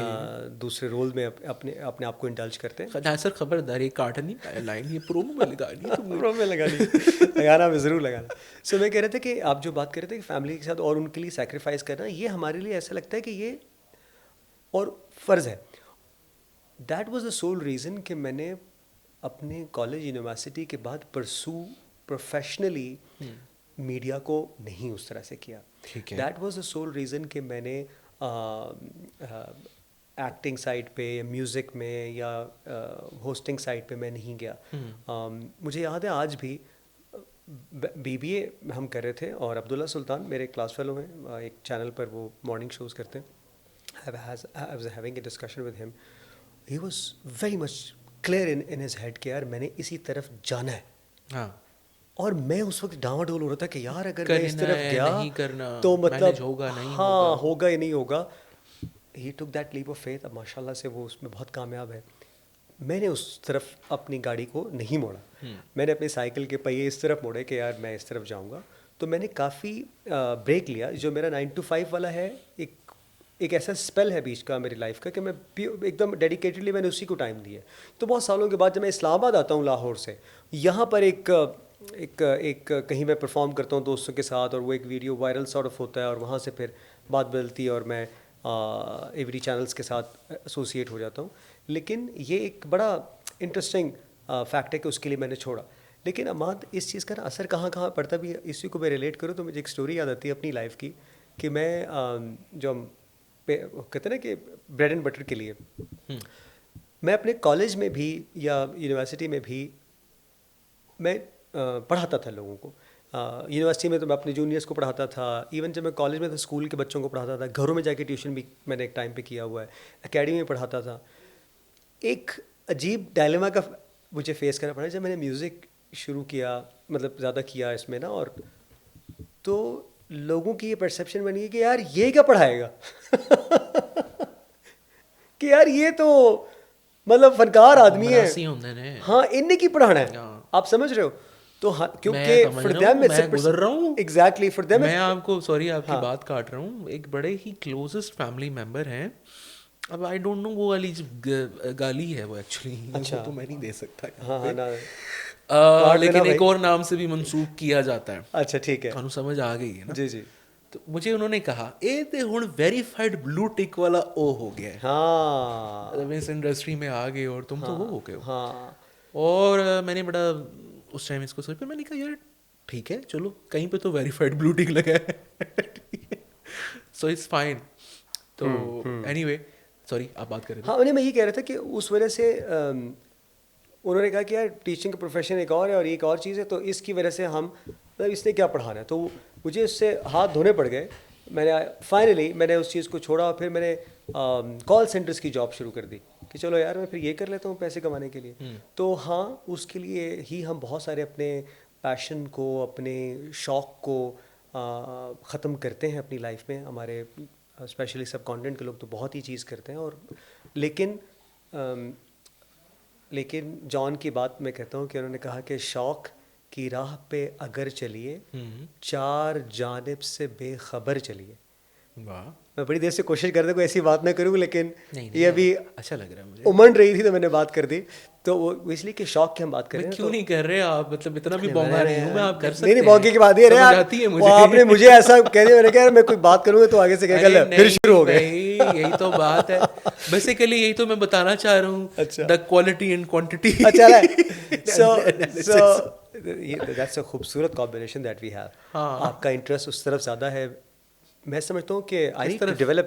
دوسرے رول میں اپنے آپ کو انڈلج کرتے ہیں. ناصر خبردار یہ کاٹ نہیں پایا لائن, یہ پرومو میں لگانی ہے تم. میں لگانا میں ضرور لگانا. سو میں کہہ رہا تھا کہ آپ جو بات کر رہے تھے کہ فیملی کے ساتھ اور ان کے لیے سیکریفائس کرنا, یہ ہمارے لیے ایسا لگتا ہے کہ یہ اور فرض ہے. That was the civil reason کہ میں نے اپنے کالج یونیورسٹی کے بعد پرسو پروفیشنلی میڈیا کو نہیں اس طرح سے کیا. That was the civil reason کہ میں نے ایکٹنگ سائڈ پہ یا میوزک میں یا ہوسٹنگ سائڈ پہ میں نہیں گیا. مجھے یاد ہے آج بھی BBA ہم کر رہے تھے, اور عبداللہ سلطان میرے کلاس فیلو ہیں, ایک چینل پر وہ مارننگ شوز کرتے ہیں. I was having a discussion with him. He was very much clear in his head کہ یار میں نے اسی طرف جانا ہے. ہاں, اور میں اس وقت ڈاواں ڈول ہو رہا تھا کہ یار اگر میں اس طرف گیا تو مطلب مطلب ہوگا نہیں ہاں ہوگا یا نہیں ہوگا. He took that leap of faith. اب ماشاء اللہ سے وہ اس میں بہت کامیاب ہے. میں نے اس طرف اپنی گاڑی کو نہیں موڑا, میں نے اپنی سائیکل کے پہیے اس طرف موڑے کہ یار میں اس طرف جاؤں گا. تو میں نے کافی بریک لیا. جو میرا 9 to 5 والا ہے, ایک ایسا اسپیل ہے بیچ کا میری لائف کا کہ میں ایک دم ڈیڈیکیٹڈلی میں نے اسی کو ٹائم دیا. تو بہت سالوں کے بعد جب میں اسلام آباد آتا ہوں لاہور سے, یہاں پر ایک کہیں میں پرفارم کرتا ہوں دوستوں کے ساتھ, اور وہ ایک ویڈیو وائرل سارٹ آف ہوتا ہے, اور وہاں سے پھر بات بدلتی ہے اور میں AVT چینلس کے ساتھ ایسوسیٹ ہو جاتا ہوں. لیکن یہ ایک بڑا انٹرسٹنگ فیکٹ ہے کہ اس کے لیے میں نے چھوڑا. لیکن اماد اس چیز کا نا اثر کہاں کہاں پڑتا بھی ہے, اسی کو میں ریلیٹ کروں تو مجھے ایک اسٹوری یاد آتی ہے اپنی لائف کی, کہ میں جو کہتے ہیں نا کہ بریڈ اینڈ بٹر کے لیے, میں اپنے کالج میں بھی یا یونیورسٹی میں بھی میں پڑھاتا تھا لوگوں کو. یونیورسٹی میں تو میں اپنے جونیئرس کو پڑھاتا تھا, ایون جب میں کالج میں تھا اسکول کے بچوں کو پڑھاتا تھا, گھروں میں جا کے ٹیوشن بھی میں نے ایک ٹائم پہ کیا ہوا ہے, اکیڈمی میں پڑھاتا تھا. ایک عجیب ڈائلیما کا مجھے فیس کرنا پڑا جب میں نے میوزک شروع کیا, مطلب زیادہ کیا اس میں نا, اور تو لوگوں کی یہ پرسیپشن بنی کہ یار یہ کیا پڑھائے گا کہ یار یہ تو مطلب فنکار آدمی ہے, ہاں انہیں کی پڑھانا ہے, آپ سمجھ رہے ہو. تو کیونکہ میں گزر رہا ہوں ایگزیکٹلی فار دیم, میں آپ کو سوری آپ کی بات کاٹ رہا ہوں, ایک بڑے ہی کلوزسٹ فیملی ممبر ہیں. اب آئی ڈونٹ نو وہ والی گالی ہے وہ ایکچولی تو میں نہیں دے سکتا, لیکن ایک اور نام سے بھی منسوخ کیا جاتا ہے. اچھا ٹھیک ہے, ਤੁਹਾਨੂੰ ਸਮجھ آ گئی ہے نا. جی جی. تو مجھے انہوں نے کہا اے تے ہن ویریفائڈ بلو ٹک والا او ہو گیا ہے, ہاں اس انڈسٹری میں آ گئے اور تم تو وہ ہو گئے ہو. ہاں, اور میں نے بڑا اس ٹائم اس کو سوچ پہ میں نے کہا یار ٹھیک ہے چلو کہیں پہ تو ویریفائڈ بلو ٹک لگا ہے, سو اٹس فائن. تو اینی وے سوری آپ بات کر رہے تھے. ہاں انہیں میں یہ کہہ رہا تھا کہ اس وجہ سے انہوں نے کہا کہ یار ٹیچنگ کا پروفیشن ایک اور ہے اور ایک اور چیز ہے, تو اس کی وجہ سے ہم اس نے کیا پڑھانا ہے. تو مجھے اس سے ہاتھ دھونے پڑ گئے. میں نے فائنلی میں نے اس چیز کو چھوڑا, اور پھر میں نے کال سینٹرز کی جاب شروع کر دی کہ چلو یار میں پھر یہ کر لیتا ہوں پیسے کمانے کے لیے. تو ہاں اس کے لیے ہی ہم بہت سارے اپنے پیشن کو, اپنے شوق کو ختم کرتے ہیں اپنی لائف میں. ہمارے اسپیشلی سب کانٹینٹ کے لوگ تو بہت ہی چیز کرتے ہیں, اور لیکن جان کی بات میں کہتا ہوں کہ انہوں نے کہا کہ شوق کی راہ پہ اگر چلیے 4 جانب سے بے خبر چلیے. میں بڑی دیر سے کوشش کرتا ہوں کوئی ایسی بات نہ کروں, لیکن یہ ابھی اچھا لگ رہا ہے مجھے, امنڈ رہی تھی تو میں نے بات کر دی. تو وہ اس لیے کہ شوق کی ہم بات کر رہے ہیں. کیوں نہیں کر رہے آپ, مطلب اتنا بھی بونگا نہیں ہوں میں, آپ کر سکتے ہیں. نہیں بونگے کی بات یہ ہے, آپ نے مجھے ایسا کہہ دیا, میں نے کہا میں کوئی بات کروں گا تو آگے سے کہہ گا پھر شروع ہو گئے. یہی تو بات ہے بیسیکلی, یہی تو میں بتانا چاہ رہا ہوں, the quality and quantity. That's a خوبصورت کمبینیشن دیٹ وی ہیو. آپ کا انٹرسٹ اس طرف زیادہ ہے. میں سمجھتا ہوں کہ I need to develop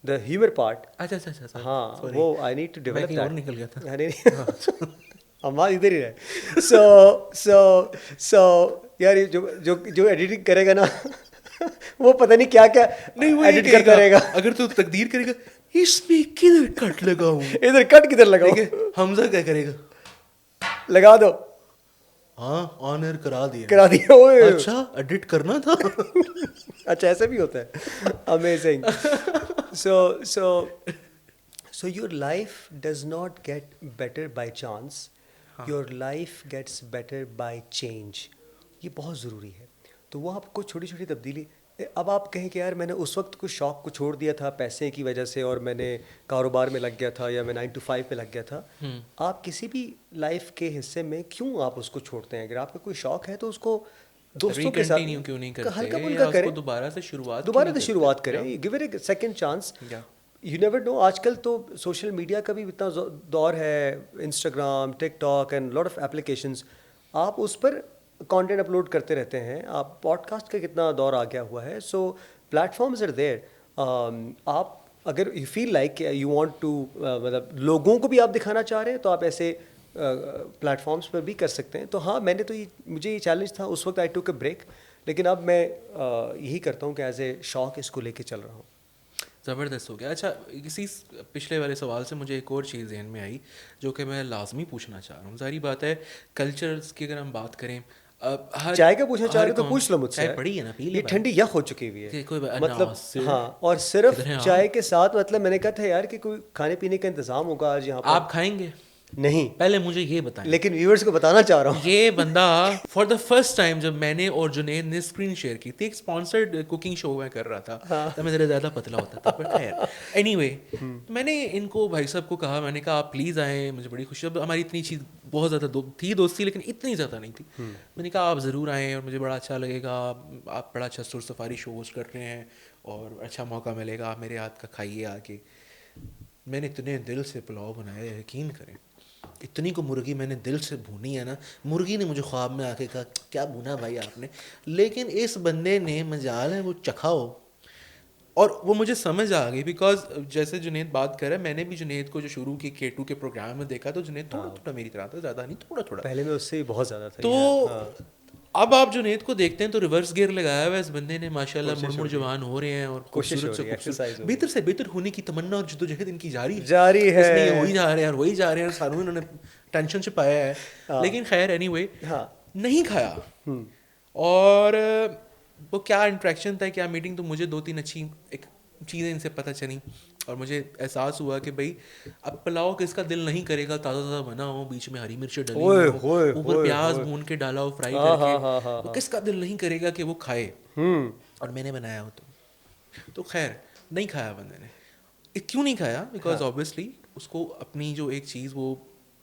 the humour part. اچھا ہاں وہ I need to develop that. نکل گیا تھا ہمارا ادھر ہی رہے. سو یار جو ایڈیٹنگ کرے گا نا وہ پتہ نہیں کیا کیا ایڈٹ کرتا رہے گا. اگر تو تقدیر کرے گا اس میں کدھر کٹ لگاؤں, ادھر کٹ کدھر لگاؤں, حمزہ کیا کرے گا, لگا دو. ہاں آنر کرا دیا. اچھا ایڈٹ کرنا تھا. اچھا ایسا بھی ہوتا ہے. Amazing. So your life does not get better by chance. Your life gets better by change. یہ بہت ضروری ہے. تو وہ آپ کو چھوٹی چھوٹی تبدیلی. اب آپ کہیں کہ یار میں نے اس وقت کچھ شوق کو چھوڑ دیا تھا پیسے کی وجہ سے اور میں نے کاروبار میں لگ گیا تھا یا میں 9 to 5 پہ لگ گیا تھا. آپ کسی بھی لائف کے حصے میں کیوں آپ اس کو چھوڑتے ہیں؟ اگر آپ کا کوئی شوق ہے تو اس کو دوستوں کے ساتھ کیوں نہیں کرتے, ہلکا پھلکا کریں, دوبارہ سے شروعات کریں, give it a second chance. You never know. آج کل تو سوشل میڈیا کا بھی اتنا دور ہے, Instagram, TikTok and lot of applications. آپ اس پر کانٹینٹ اپلوڈ کرتے رہتے ہیں. آپ پوڈ کاسٹ کا کتنا دور آ گیا ہوا ہے. So platforms are there. آپ اگر you feel like you want to مطلب لوگوں کو بھی آپ دکھانا چاہ رہے ہیں تو آپ ایسے پلیٹ فارمس پر بھی کر سکتے ہیں. تو ہاں میں نے تو مجھے یہ چیلنج تھا اس وقت, آئی ٹوک اے بریک. لیکن اب میں یہی کرتا ہوں کہ ایز اے شوق اس کو لے کے چل رہا ہوں. زبردست ہو گیا. اچھا, اسی پچھلے والے سوال سے مجھے ایک اور چیز ذہن میں آئی جو کہ میں لازمی پوچھنا چاہ رہا ہوں. ظاہری بات ہے کلچرز کی اگر ہم بات کریں, چائے کا پوچھنا چاہ رہے تو پوچھ لو مجھ سے. چائے پڑی ہے نا, پی لے. یہ ٹھنڈی یخ ہو چکی ہوئی ہے مطلب. ہاں, اور صرف چائے کے ساتھ مطلب میں نے کہا تھا یار کہ کوئی کھانے پینے کا انتظام ہوگا آج یہاں پر. آپ کھائیں گے؟ نہیں, پہلے مجھے یہ بتائیں. لیکن ویورز کو بتانا چاہ رہا ہوں, یہ بندہ فار دا فرسٹ ٹائم جب میں نے اور جنید نے اسکرین شیئر کی تھی, ایک اسپانسرڈ کوکنگ شو میں کر رہا تھا تو میں ذرا زیادہ پتلا ہوتا تھا, بٹ خیر اینی وے میں نے ان کو بھائی صاحب کو کہا, میں نے کہا آپ پلیز آئیں, مجھے بڑی خوشی. اب ہماری اتنی چیز بہت زیادہ تھی دوستی, لیکن اتنی زیادہ نہیں تھی. میں نے کہا آپ ضرور آئیں اور مجھے بڑا اچھا لگے گا, آپ بڑا اچھا سر سفاری شو ہوسٹ کر رہے ہیں اور اچھا موقع ملے گا, آپ میرے ہاتھ کا کھائیے آ کے. میں نے اتنے دل سے پلاؤ بنایا, یقین کریں اتنی کو مرغی میں نے دل سے بھونی ہے نا. مرغی نے مجھے خواب میں آ کے کہا کیا بھونا بھائی آپ نے, لیکن اس بندے نے مجال ہے وہ چکھا ہو اور وہ مجھے سمجھ آ گئی. بیکاز جیسے جنید بات کر رہا ہے, میں نے بھی جنید کو جو شروع کی K2 کے پروگرام میں دیکھا تو جنید تھوڑا تھوڑا میری طرح تھا, زیادہ نہیں, تھوڑا تھوڑا. پہلے میں اس سے بھی بہت زیادہ تھا. تو اب آپ جنید کو دیکھتے ہیں تو ریورس گیئر لگایا ہوا ہے اس بندے نے, ماشاء اللہ مڑ مڑ جوان ہو رہے ہیں اور خوبصورت سے بہتر سے بہتر ہونے کی تمنا اور جدوجہد ان کی جاری ہے. وہی جا رہے ہیں اور وہی جا رہے ہیں, سانوں انہوں نے ٹینشن چھپایا ہے. لیکن خیر اینی وے نہیں کھایا. اور وہ کیا انٹریکشن تھا, کیا میٹنگ, تو مجھے 2-3 اچھی ایک چیزیں ان سے پتہ چلیں اور مجھے احساس ہوا کہ بھائی اب پلاؤ کس کا دل نہیں کرے گا تازہ تازہ بنا ہو, بیچ میں ہری مرچیں ڈلی ہو, اوپر پیاز بھون کے ڈالا ہو فرائی کر کے, تو کس کا دل نہیں کرے گا کہ وہ کھائے. اور میں نے بنایا ہو تو خیر نہیں کھایا بندے نے. کیوں نہیں کھایا؟ بیکاز آبویسلی اس کو اپنی جو ایک چیز وہ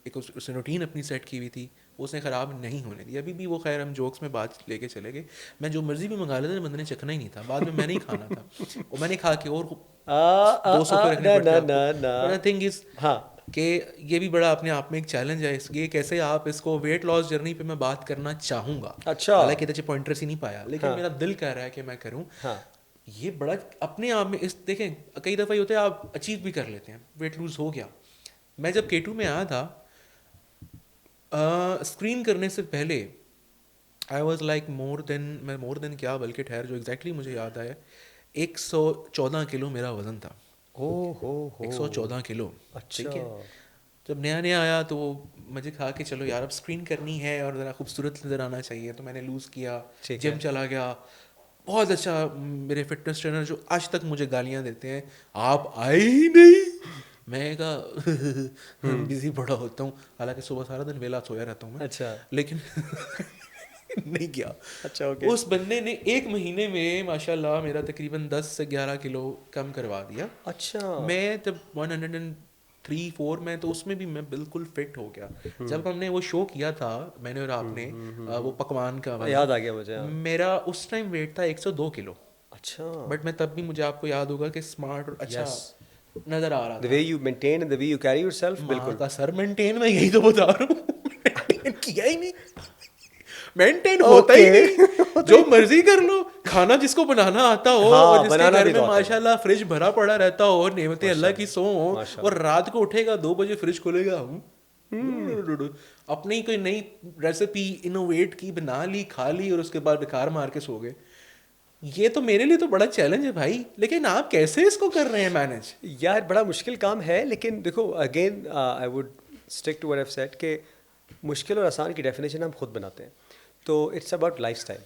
ایک اس نے روٹین اپنی سیٹ کی ہوئی تھی وہ اس نے خراب نہیں ہونے دی. ابھی بھی وہ خیر ہم جوکس میں بات لے کے چلے گئے, میں جو مرضی بھی منگا لیتا تھا بندے نے چکھنا ہی نہیں تھا. بعد میں میں نہیں کھانا تھا اور میں نے کھا کے اور 200 پہ رکھنے پڑتے. تھنگ از کہ یہ بھی بڑا اپنے آپ میں ایک چیلنج ہے. یہ کیسے آپ اس کو ویٹ لاس جرنی پہ میں بات کرنا چاہوں گا, حالانکہ ادھر پوائنٹرس ہی نہیں پایا, لیکن میرا دل کہہ رہا ہے کہ میں کروں. یہ بڑا اپنے آپ میں اس دیکھیں کئی دفعہ یہ ہوتا ہے آپ اچیو بھی کر لیتے ہیں, ویٹ لوز ہو گیا. میں جب K2 میں آیا تھا اسکرین کرنے سے پہلے آئی واز لائک مور دین کیا, بلکہ ٹھہر جو ایگزیکٹلی مجھے یاد آیا 114 کلو میرا وزن تھا. 114 کلو. ٹھیک ہے, جب نیا نیا آیا تو مجھے کہا کہ چلو یار اب اسکرین کرنی ہے اور ذرا خوبصورت نظر آنا چاہیے, تو میں نے لوز کیا, جم چلا گیا. بہت اچھا میرے فٹنس ٹرینر جو آج تک مجھے گالیاں دیتے ہیں, آپ آئے ہی نہیں. میں کہا بزی بڑا ہوتا ہوں, حالانکہ صبح سارا دن ویلا سویا رہتا ہوں میں. اچھا, لیکن نہیں کیا. اچھا, اس بندے نے 1 مہینے میں ماشاء اللہ میرا تقریباً 10 سے 11 کلو کم کروا دیا. اچھا, میں جب 103-4 میں تو اس میں بھی میں بالکل فٹ ہو گیا. جب ہم نے وہ شو کیا تھا میں نے اور آپ نے وہ پکوان کا, یاد آ گیا مجھے, میرا اس ٹائم ویٹ تھا 102 کلو. اچھا, بٹ میں تب بھی مجھے آپ کو یاد ہوگا کہ اسمارٹ اور اچھا نظر آ رہا تھا. the way you maintain and the way you carry yourself. بالکل کا سر مینٹین, میں یہی تو بتا رہا ہوں, مینٹین کیا ہی نہیں, مینٹین ہوتا ہی نہیں. جو مرضی کر لو, کھانا جس کو بنانا آتا ہو اور جس کے گھر میں ماشاء اللہ فریج بھرا پڑا رہتا ہو اور نعمتیں اللہ کی سو ہوں, اور رات کو اٹھے گا 2 بجے فریج کھولے گا, اپنی کوئی نئی ریسیپی انوویٹ کی, بنا لی, کھا لی اور اس کے بعد بیکار مار کے سو گئے. یہ تو میرے لیے تو بڑا چیلنج ہے بھائی, لیکن آپ کیسے اس کو کر رہے ہیں مینیج؟ یار بڑا مشکل کام ہے, لیکن دیکھو again I would stick to what I have said کہ مشکل اور آسان کی ڈیفینیشن ہم خود بناتے ہیں. تو اٹس اباؤٹ لائف اسٹائل.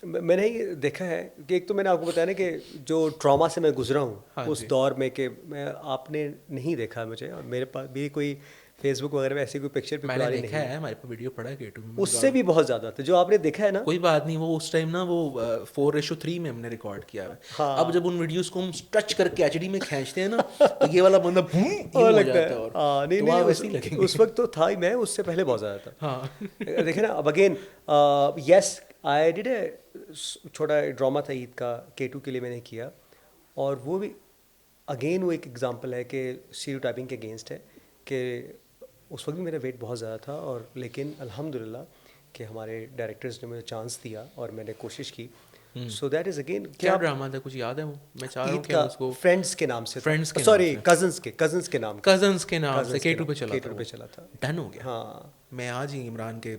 میں نے یہ دیکھا ہے کہ ایک تو میں نے آپ کو بتایا نا کہ جو ٹراما سے میں گزرا ہوں اس دور میں, کہ میں آپ نے نہیں دیکھا مجھے, اور میرے پاس بھی کوئی فیس بک وغیرہ میں ایسی کوئی پکچر میں نے دیکھا ہے, ہمارے پاس ویڈیو پڑا ہے K2 میں. اس سے بھی بہت زیادہ تھا جو آپ نے دیکھا ہے نا. کوئی بات نہیں, وہ اس ٹائم نا وہ 4:3 میں ہم نے ریکارڈ کیا ہے. اب جب ان ویڈیوز کو ہم ٹچ کر کے HD میں کھینچتے ہیں نا تو یہ والا بندہ ہو جاتا ہے. اور نہیں اس وقت تو تھا ہی, میں اس سے پہلے بہت زیادہ تھا. ہاں دیکھیں نا. اب again yes I did a چھوٹا ڈرامہ تھا عید کا K2 کے لیے میں نے کیا, اور وہ بھی اگین وہ ایک ایگزامپل ہے کہ اسٹیریو ٹائپنگ کے اگینسٹ ہے کہ اس وقت بھی میرا ویٹ بہت زیادہ تھا, اور لیکن الحمدللہ کہ ہمارے ڈائریکٹرز نے مجھے چانس دیا اور میں نے کوشش کی. سو دیٹ از اگین کیا ڈرامہ تھا, کچھ یاد ہے وہ؟ میں چاہ رہا ہوں کہ اس کو فرینڈس کے نام سے, فرینڈس کے سوری کزنس کے نام سے K2 پہ چلا تھا. ڈن ہو گیا. ہاں میں آج ہی عمران کے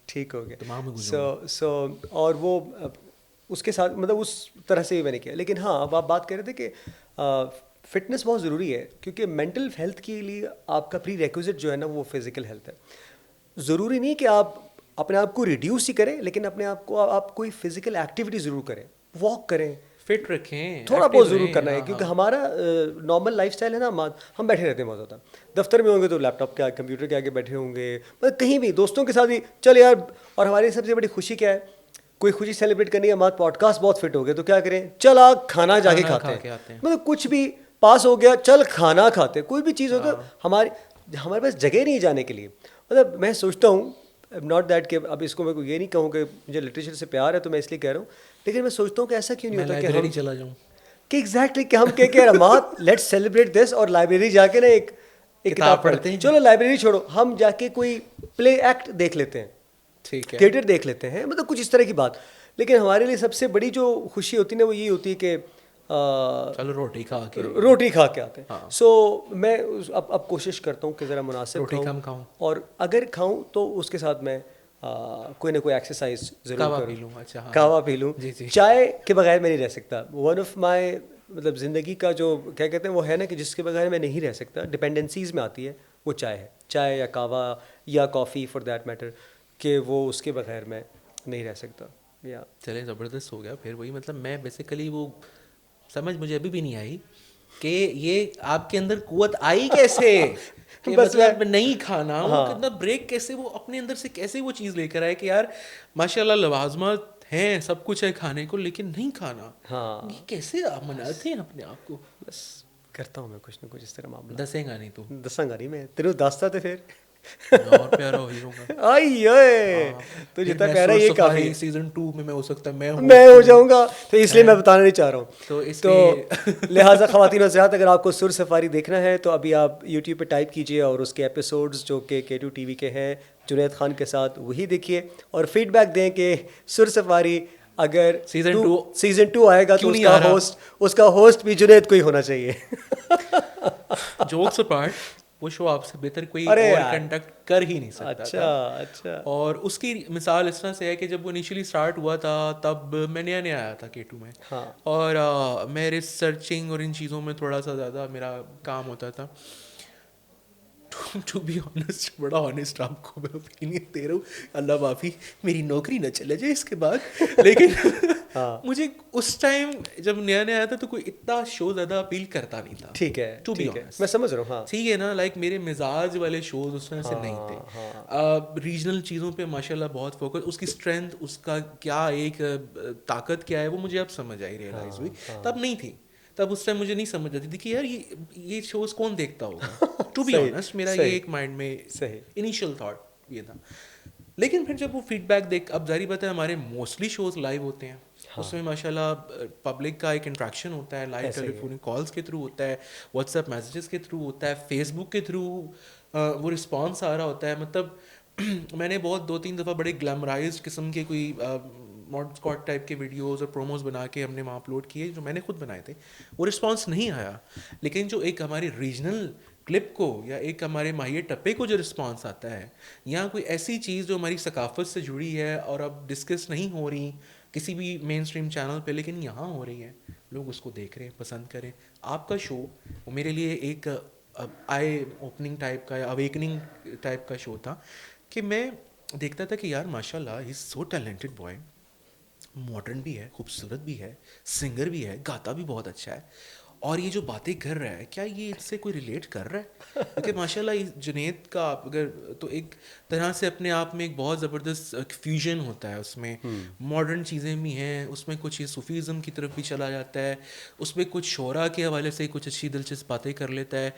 ٹھیک ہو گیا. دماغ میں سو اور وہ اس کے ساتھ مطلب اس طرح سے بھی میں نے کیا. لیکن ہاں اب آپ بات کر رہے تھے کہ فٹنس بہت ضروری ہے, کیونکہ مینٹل ہیلتھ کے لیے آپ کا پری ریکوزٹ جو ہے نا وہ فزیکل ہیلتھ ہے. ضروری نہیں کہ آپ اپنے آپ کو ریڈیوس ہی کریں, لیکن اپنے آپ کو آپ کوئی فزیکل ایکٹیویٹی ضرور کریں, واک کریں, فٹ رکھیں, تھوڑا بہت ضرور کرنا ہے. کیونکہ ہمارا نارمل لائف اسٹائل ہے نا, ہم بیٹھے رہتے ہیں بہت زیادہ. دفتر میں ہوں گے تو لیپ ٹاپ کے کمپیوٹر کے آگے بیٹھے ہوں گے, مطلب کہیں بھی دوستوں کے ساتھ بھی چل یار. اور ہماری سب سے بڑی خوشی کیا ہے, کوئی خوشی سیلیبریٹ کرنی ہے, ہمارا پوڈ کاسٹ بہت فٹ ہو گیا تو کیا کریں, چل آ کھانا جا کے کھاتے ہیں. مطلب کچھ بھی پاس ہو گیا, چل کھانا کھاتے, کوئی بھی چیز ہو تو ہمارے پاس جگہ نہیں جانے کے لیے. مطلب میں سوچتا ہوں ناٹ دیٹ کہ اب اس کو میں یہ نہیں کہوں کہ مجھے لٹریچر سے پیار ہے تو میں اس لیے کہہ رہا ہوں, لیکن میں سوچتا ہوں کہ ایسا کیوں نہیں ہوتا کہ ہم چلا جاؤں, کہ ایگزیکٹلی کہ ہم کہ رمات لیٹس سیلیبریٹ دس, اور لائبریری جا کے نا ایک کتاب پڑھتے ہیں. چلو لائبریری چھوڑو, ہم جا کے کوئی پلے ایکٹ دیکھ لیتے ہیں, ٹھیک ہے, تھیٹر دیکھ لیتے ہیں, مطلب کچھ اس طرح کی بات. لیکن ہمارے لیے سب سے بڑی جو خوشی ہوتی ہے نا وہ یہی ہوتی ہے کہ چلو روٹی کھا کے آتے ہیں. سو میں اب کوشش کرتا ہوں کہ ذرا مناسب کھاؤں, اور اگر کھاؤں تو اس کے ساتھ میں کوئی نہ کوئی ایکسرسائز ضرور کروں, کہوا پی لوں. چائے کے بغیر میں نہیں رہ سکتا. ون آف مائی مطلب زندگی کا جو کیا کہتے ہیں وہ ہے نا کہ جس کے بغیر میں نہیں رہ سکتا, ڈپینڈنسیز میں آتی ہے, وہ چائے ہے. چائے یا کہوا یا کافی فار دیٹ میٹر, کہ وہ اس کے بغیر میں نہیں رہ سکتا. یا چلیں زبردست ہو گیا. پھر وہی مطلب میں بیسیکلی وہ سمجھ مجھے ابھی بھی نہیں آئی کہ یہ آپ کے اندر قوت آئی کیسے کہ مطلب نہیں کھانا, وہ کتنا بریک کیسے, وہ اپنے اندر سے کیسے وہ چیز لے کر آئے کہ یار ماشاء اللہ لوازمات ہیں, سب کچھ ہے کھانے کو, لیکن نہیں کھانا. ہاں یہ کیسے آپ مناتے ہیں اپنے آپ کو؟ بس کرتا ہوں میں کچھ نہ کچھ اس طرح معاملہ. دسیں گا نہیں تو دساں گا نہیں میں, تیرے دستا تھے پھر اور پیارا ہو ہی ہوگا. آئی اوئے تو جتنا پیارا یہ کافی. سیزن 2 میں ہو سکتا ہے میں ہو جاؤں گا, تو اس لیے میں بتانا نہیں چاہ رہا ہوں. تو لہٰذا خواتین و حضرات, اگر آپ کو سر سفاری دیکھنا ہے تو ابھی آپ یوٹیوب پہ ٹائپ کیجیے اور اس کے ایپیسوڈز جو کہ K2 TV کے ہیں جنید خان کے ساتھ, وہی دیکھیے اور فیڈ بیک دیں کہ سر سفاری اگر سیزن 2 آئے گا تو اس کا ہوسٹ بھی جنید کو ہی ہونا چاہیے. جوکس اپارٹ, وہ شو آپ سے بہتر کوئی اور کنڈکٹ کر ہی نہیں سکتا. اچھا. اور اس کی مثال اس طرح سے ہے کہ جب وہ انیشلی اسٹارٹ ہوا تھا تب میں نیا آیا تھا K2 میں, اور میں ریسرچنگ اور ان چیزوں میں تھوڑا سا زیادہ میرا کام ہوتا تھا. ٹو بی آنیسٹ, بڑا آنیسٹ آپ کو میں اوپینین دے رہا ہوں, اللہ معافی میری نوکری نہ چلے جائے اس کے بعد, لیکن مجھے اس ٹائم جب نیا آیا تھا تو کوئی اتنا شو زیادہ اپیل کرتا نہیں تھا. ٹھیک ہے, ٹو بی آنیسٹ میں سمجھ رہا ہوں. ہاں ٹھیک ہے نا, لائک میرے مزاج والے شوز اس طرح سے نہیں تھے. ریجنل چیزوں پہ ماشاء اللہ بہت فوکس, اس کی اسٹرینتھ, اس کا کیا ایک طاقت کیا ہے وہ مجھے اب سمجھ آئی, ریئلائز ہوئی, تب نہیں تھی. تب اس ٹائم مجھے نہیں سمجھ آتی تھی کہ یار یہ شوز کون دیکھتا ہوگا. ٹو بی آنیسٹ میرا یہ ایک مائنڈ میں انیشیل تھاٹ یہ تھا. لیکن پھر جب وہ فیڈ بیک دیکھ, اب ظاہری بات ہے ہمارے موسٹلی شوز لائیو ہوتے ہیں, اس میں ماشاء اللہ پبلک کا ایک انٹریکشن ہوتا ہے, لائیو ٹیلی فون کالس کے تھرو ہوتا ہے, واٹس ایپ میسیجز کے تھرو ہوتا ہے, فیس بک کے تھرو وہ رسپانس آ رہا ہوتا ہے. مطلب میں نے بہت 2-3 دفعہ بڑے گلیمرائزڈ قسم کے کوئی ماڈ اسکواڈ ٹائپ کے ویڈیوز اور پروموز بنا کے ہم نے وہاں اپلوڈ کیے جو میں نے خود بنائے تھے, وہ رسپانس نہیں آیا. لیکن جو ایک ہماری ریجنل کلپ کو یا ایک ہمارے ماہیے ٹپے کو جو رسپانس آتا ہے, یا کوئی ایسی چیز جو ہماری ثقافت سے جڑی ہے اور اب ڈسکس نہیں ہو رہی کسی بھی مین اسٹریم چینل پہ, لیکن یہاں ہو رہی ہیں, لوگ اس کو دیکھ رہے ہیں, پسند کریں. آپ کا شو وہ میرے لیے ایک آئی اوپننگ ٹائپ کا یا اویکننگ ٹائپ کا شو تھا کہ میں دیکھتا تھا کہ یار ماشاء اللہ ہی از سو ٹیلنٹڈ بوائے, ماڈرن بھی ہے, خوبصورت بھی ہے, سنگر بھی ہے, گاتا بھی بہت اچھا ہے, اور یہ جو باتیں کر رہا ہے کیا یہ اس سے کوئی ریلیٹ کر رہا ہے؟ کیونکہ ماشاء اللہ جنید کا آپ اگر تو ایک طرح سے اپنے آپ میں ایک بہت زبردست فیوژن ہوتا ہے، اس میں ماڈرن چیزیں بھی ہیں، اس میں کچھ یہ صوفیزم کی طرف بھی چلا جاتا ہے، اس میں کچھ شعراء کے حوالے سے کچھ اچھی دلچسپ باتیں کر لیتا ہے،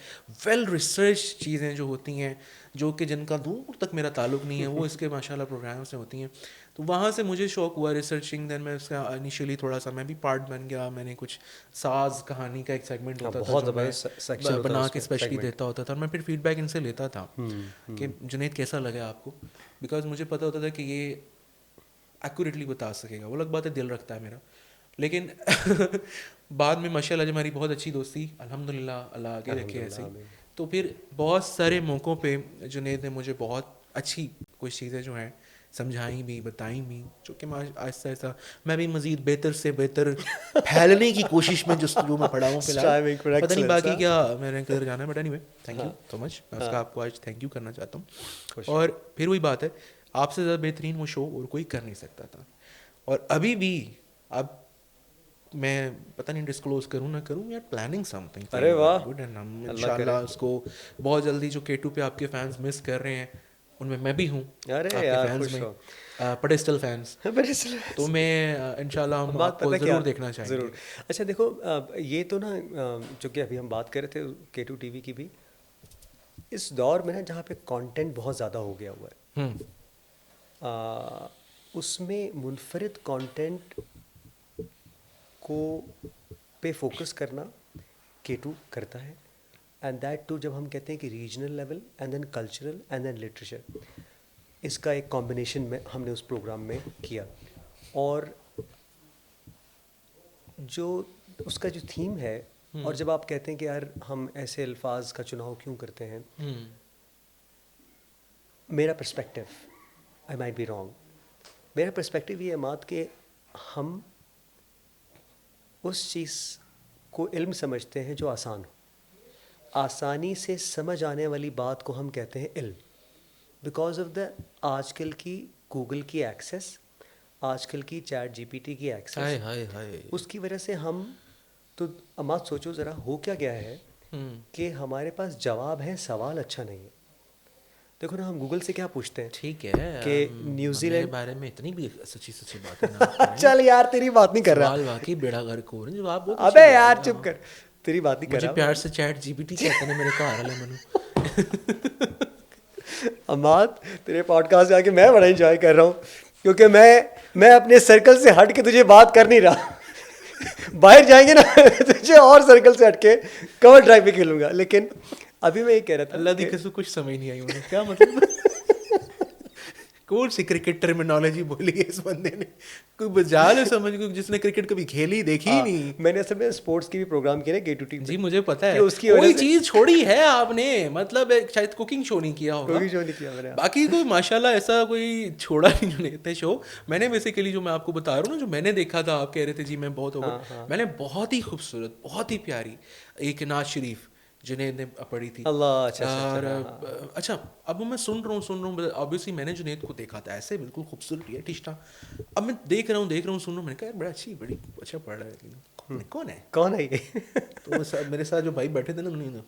ویل ریسرچ چیزیں جو ہوتی ہیں جو کہ جن کا دور تک میرا تعلق نہیں ہے وہ اس کے ماشاء اللہ پروگرام سے ہوتی ہیں. تو وہاں سے مجھے شوق ہوا ریسرچنگ. دین میں اس کا انیشیلی تھوڑا سا میں بھی پارٹ بن گیا. میں نے کچھ ساز کہانی کا ایک سیگمنٹ ہوتا تھا جو میں بنا کے اسپیشلی دیتا ہوتا تھا، اور میں پھر فیڈ بیک ان سے لیتا تھا کہ جنید کیسا لگا آپ کو، بیکاز مجھے پتا ہوتا تھا کہ یہ ایکوریٹلی بتا سکے گا. وہ الگ بات ہے دل رکھتا ہے میرا، لیکن بعد میں ماشاء اللہ جب ہماری بہت اچھی دوستی الحمد للہ اللہ آگے رکھے ایسے ہی، تو پھر بہت سارے موقعوں پہ جنید نے مجھے بہت اچھی کچھ چیزیں جو ہیں سمجھائیں بھی، بتائیں بھی، جو کہ آہستہ آہستہ میں بھی مزید بہتر سے بہتر پھیلنے کی کوشش میں جو میں پڑھا ہوں فی الحال. پتہ نہیں باقی کیا میں نے کدھر جانا ہے، but anyway thank you so much. میں اس کا آپ کو آج تھینک یو کرنا چاہتا ہوں. اور پھر وہی بات ہے، آپ سے زیادہ بہترین وہ شو اور کوئی کر نہیں سکتا تھا. اور ابھی بھی اب میں پتہ نہیں ڈسکلوز کروں نہ کروں، we are planning something ارے واہ گڈ، اینڈ ہم ان شاء اللہ اس کو بہت جلدی، جو K2 پہ آپ کے فینس مس کر رہے ہیں ان میں میں بھی ہوں، آپ کے فینس میں پڈیسٹل فینس، تو میں انشاءاللہ ہم آپ کو ضرور دیکھنا چاہیں گے. ضرور. اچھا دیکھو یہ تو نا جو کہ ابھی ہم بات کر رہے تھے K2 TV کی بھی، اس دور میں نا جہاں پہ کانٹینٹ بہت زیادہ ہو گیا ہوا ہے، اس میں منفرد کانٹینٹ کو پہ فوکس کرنا K2 کرتا ہے. اینڈ دیٹ ٹو جب ہم کہتے ہیں کہ regional level and then cultural and then literature, اس کا ایک کمبینیشن میں ہم نے اس پروگرام میں کیا. اور جو اس کا جو تھیم ہے، اور جب آپ کہتے ہیں کہ یار ہم ایسے الفاظ کا چناؤ کیوں کرتے ہیں، میرا perspective, I might be wrong, میرا پرسپیکٹو یہ ہے مات کہ ہم اس چیز کو علم سمجھتے ہیں جو آسان ہو. آسانی سے سمجھ آنے والی بات کو ہم کہتے ہیں علم، بیکاز آف دا آج کل کی گوگل کی ایکسیس، آج کل کی چیٹ GPT کی ایکسیس، اس کی وجہ سے ہم تو اماد سوچو ذرا ہو کیا گیا ہے کہ ہمارے پاس جواب ہے، سوال اچھا نہیں ہے. دیکھو نا ہم گوگل سے کیا پوچھتے ہیں، ٹھیک ہے کہ نیوزی لینڈ کے بارے میں اتنی بھی سچی باتیں چل یار تیری بات نہیں کر رہا، سوال واقعی بیڑا غرق ہو رہے ہیں. جواب وہ ابے یار چپ کر، تیری بات نہیں کر مجھے رہا. پیار سے چیٹ GPT کہتے ہیں میرے گھر والے منو. اماد تیرے پوڈ کاسٹ جا کے میں بڑا انجوائے کر رہا ہوں، کیونکہ میں اپنے سرکل سے ہٹ کے تجھے بات کر نہیں رہا. باہر جائیں گے نا تجھے اور سرکل سے ہٹ کے کور ڈرائیو پہ کھیلوں گا. لیکن ابھی میں یہ کہہ رہا تھا، اللہ دی قسم کچھ سمجھ نہیں آئی انہیں کیا مطلب کون سی کرکٹ ٹرمینالوجی بولی ہے اس بندے نے، کوئی بجال ہے سمجھ کو جس نے کرکٹ کبھی کھیلی دیکھی ہی نہیں. میں نے اصل میں اسپورٹس کی بھی پروگرام کیا نا K2 TV. جی مجھے پتا ہے اس کی کوئی چیز چھوڑی ہے آپ نے، مطلب شاید کوکنگ شو نہیں کیا ہوگا، باقی کوئی ماشاء اللہ ایسا کوئی چھوڑا نہیں جو نہیں تھے شو. میں نے بیسیکلی جو میں آپ کو بتا رہا ہوں نا، جو میں نے دیکھا تھا، آپ کہہ رہے تھے جی میں بہت اوور، میں نے بہت ہی خوبصورت، بہت ہی پیاری ایک نعت شریف جنید نے پڑھی تھی. اور اچھا اب میں سن رہا ہوں آبویسلی میں نے جنید کو دیکھا تھا ایسے بالکل خوبصورت ہے ٹھیک ٹھاک. اب میں دیکھ رہا ہوں سن رہا ہوں، میں نے کہا یار بڑا اچھا پڑھ رہا ہے، کون ہے یہ؟ تو میرے ساتھ جو بھائی بیٹھے تھے نا انہوں نے،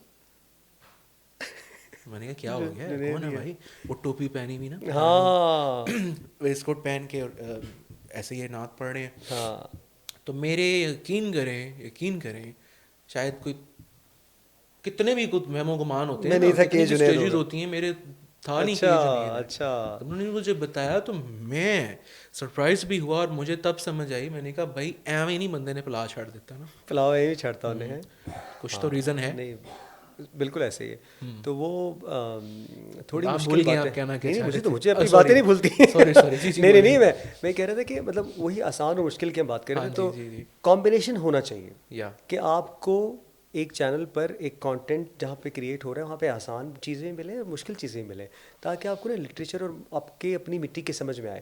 میں نے کہا کیا ہو گیا، کون ہے بھائی؟ وہ ٹوپی پہنی ہوئی نا، ویسٹ کوٹ پہن کے ایسے یہ نعت پڑھ رہے ہیں. تو میرے یقین کریں شاید کوئی کتنے بھی کچھ مہم و گمان ہوتے ہیں، کتنی بھی اسٹیجز ہوتی ہیں، میرے تھا نہیں کہ اچھا انہوں نے مجھے بتایا تو میں سرپرائز بھی ہوا. اور مجھے تب سمجھ آئی، میں نے کہا بھائی ایویں نہیں بندے نے پلا چھاڑ دیتا نا، پلاؤ ایویں چھاڑتا انہیں، کچھ تو ریزن ہے. نہیں بالکل ایسے ہی ہے. تو وہ تھوڑی مشکل بات ہے، مجھے اپنی باتیں نہیں بھولتی. نہیں میں کہہ رہا تھا کہ مطلب وہی آسان اور مشکل کی ہم بات کر رہے تھے، تو کمبینیشن ہونا چاہیے کہ آپ کو ایک چینل پر ایک کانٹینٹ جہاں پہ کریٹ ہو رہا ہے وہاں پہ آسان چیزیں ملیں اور مشکل چیزیں ملیں، تاکہ آپ کو نا لٹریچر اور آپ کے اپنی مٹی کی سمجھ میں آئے،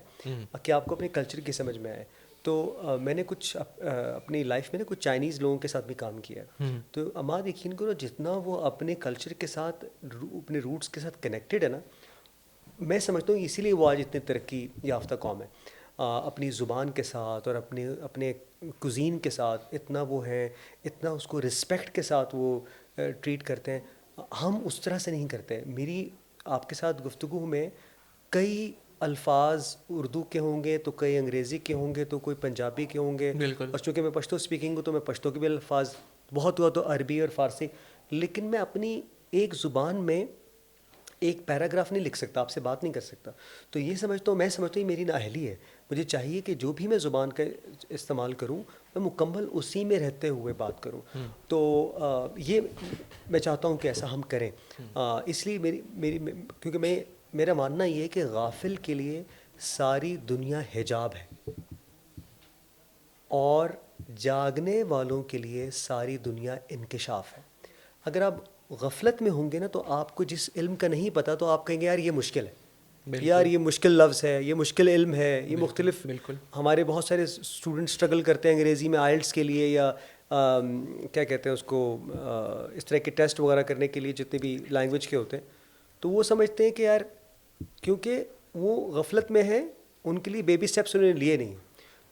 کہ آپ کو اپنے کلچر کی سمجھ میں آئے. تو میں نے کچھ اپنی لائف میں نا کچھ چائنیز لوگوں کے ساتھ بھی کام کیا ہے. تو اماد یقین کرو جتنا وہ اپنے کلچر کے ساتھ، اپنے روٹس کے ساتھ کنیکٹڈ ہے نا، میں سمجھتا ہوں اسی لیے وہ آج اتنے ترقی یافتہ قوم ہے. اپنی زبان کے ساتھ اور اپنے کوزین کے ساتھ اتنا وہ ہیں، اتنا اس کو رسپیکٹ کے ساتھ وہ ٹریٹ کرتے ہیں. ہم اس طرح سے نہیں کرتے. میری آپ کے ساتھ گفتگو میں کئی الفاظ اردو کے ہوں گے تو کئی انگریزی کے ہوں گے تو کوئی پنجابی کے ہوں گے. بالکل. اور چونکہ میں پشتو اسپیکنگ ہوں تو میں پشتو کے بھی الفاظ بہت ہوا تو عربی اور فارسی. لیکن میں اپنی ایک زبان میں ایک پیراگراف نہیں لکھ سکتا، آپ سے بات نہیں کر سکتا. تو یہ سمجھتا ہوں، میں سمجھتا ہوں یہ میری نااہلی ہے. مجھے چاہیے کہ جو بھی میں زبان کا استعمال کروں میں مکمل اسی میں رہتے ہوئے بات کروں. تو یہ میں چاہتا ہوں کہ ایسا ہم کریں. اس لیے کیونکہ میرا ماننا یہ ہے کہ غافل کے لیے ساری دنیا حجاب ہے اور جاگنے والوں کے لیے ساری دنیا انکشاف ہے. اگر آپ غفلت میں ہوں گے نا تو آپ کو جس علم کا نہیں پتہ تو آپ کہیں گے یار یہ مشکل ہے، یار یہ مشکل لفظ ہے، یہ مشکل علم ہے، یہ مختلف. بالکل. ہمارے بہت سارے اسٹوڈنٹ اسٹرگل کرتے ہیں انگریزی میں آئلٹس کے لیے یا کیا کہتے ہیں اس کو، اس طرح کے ٹیسٹ وغیرہ کرنے کے لیے جتنے بھی لینگویج کے ہوتے ہیں. تو وہ سمجھتے ہیں کہ یار کیونکہ وہ غفلت میں ہیں، ان کے لیے بیبی اسٹیپس انہوں نے لیے نہیں.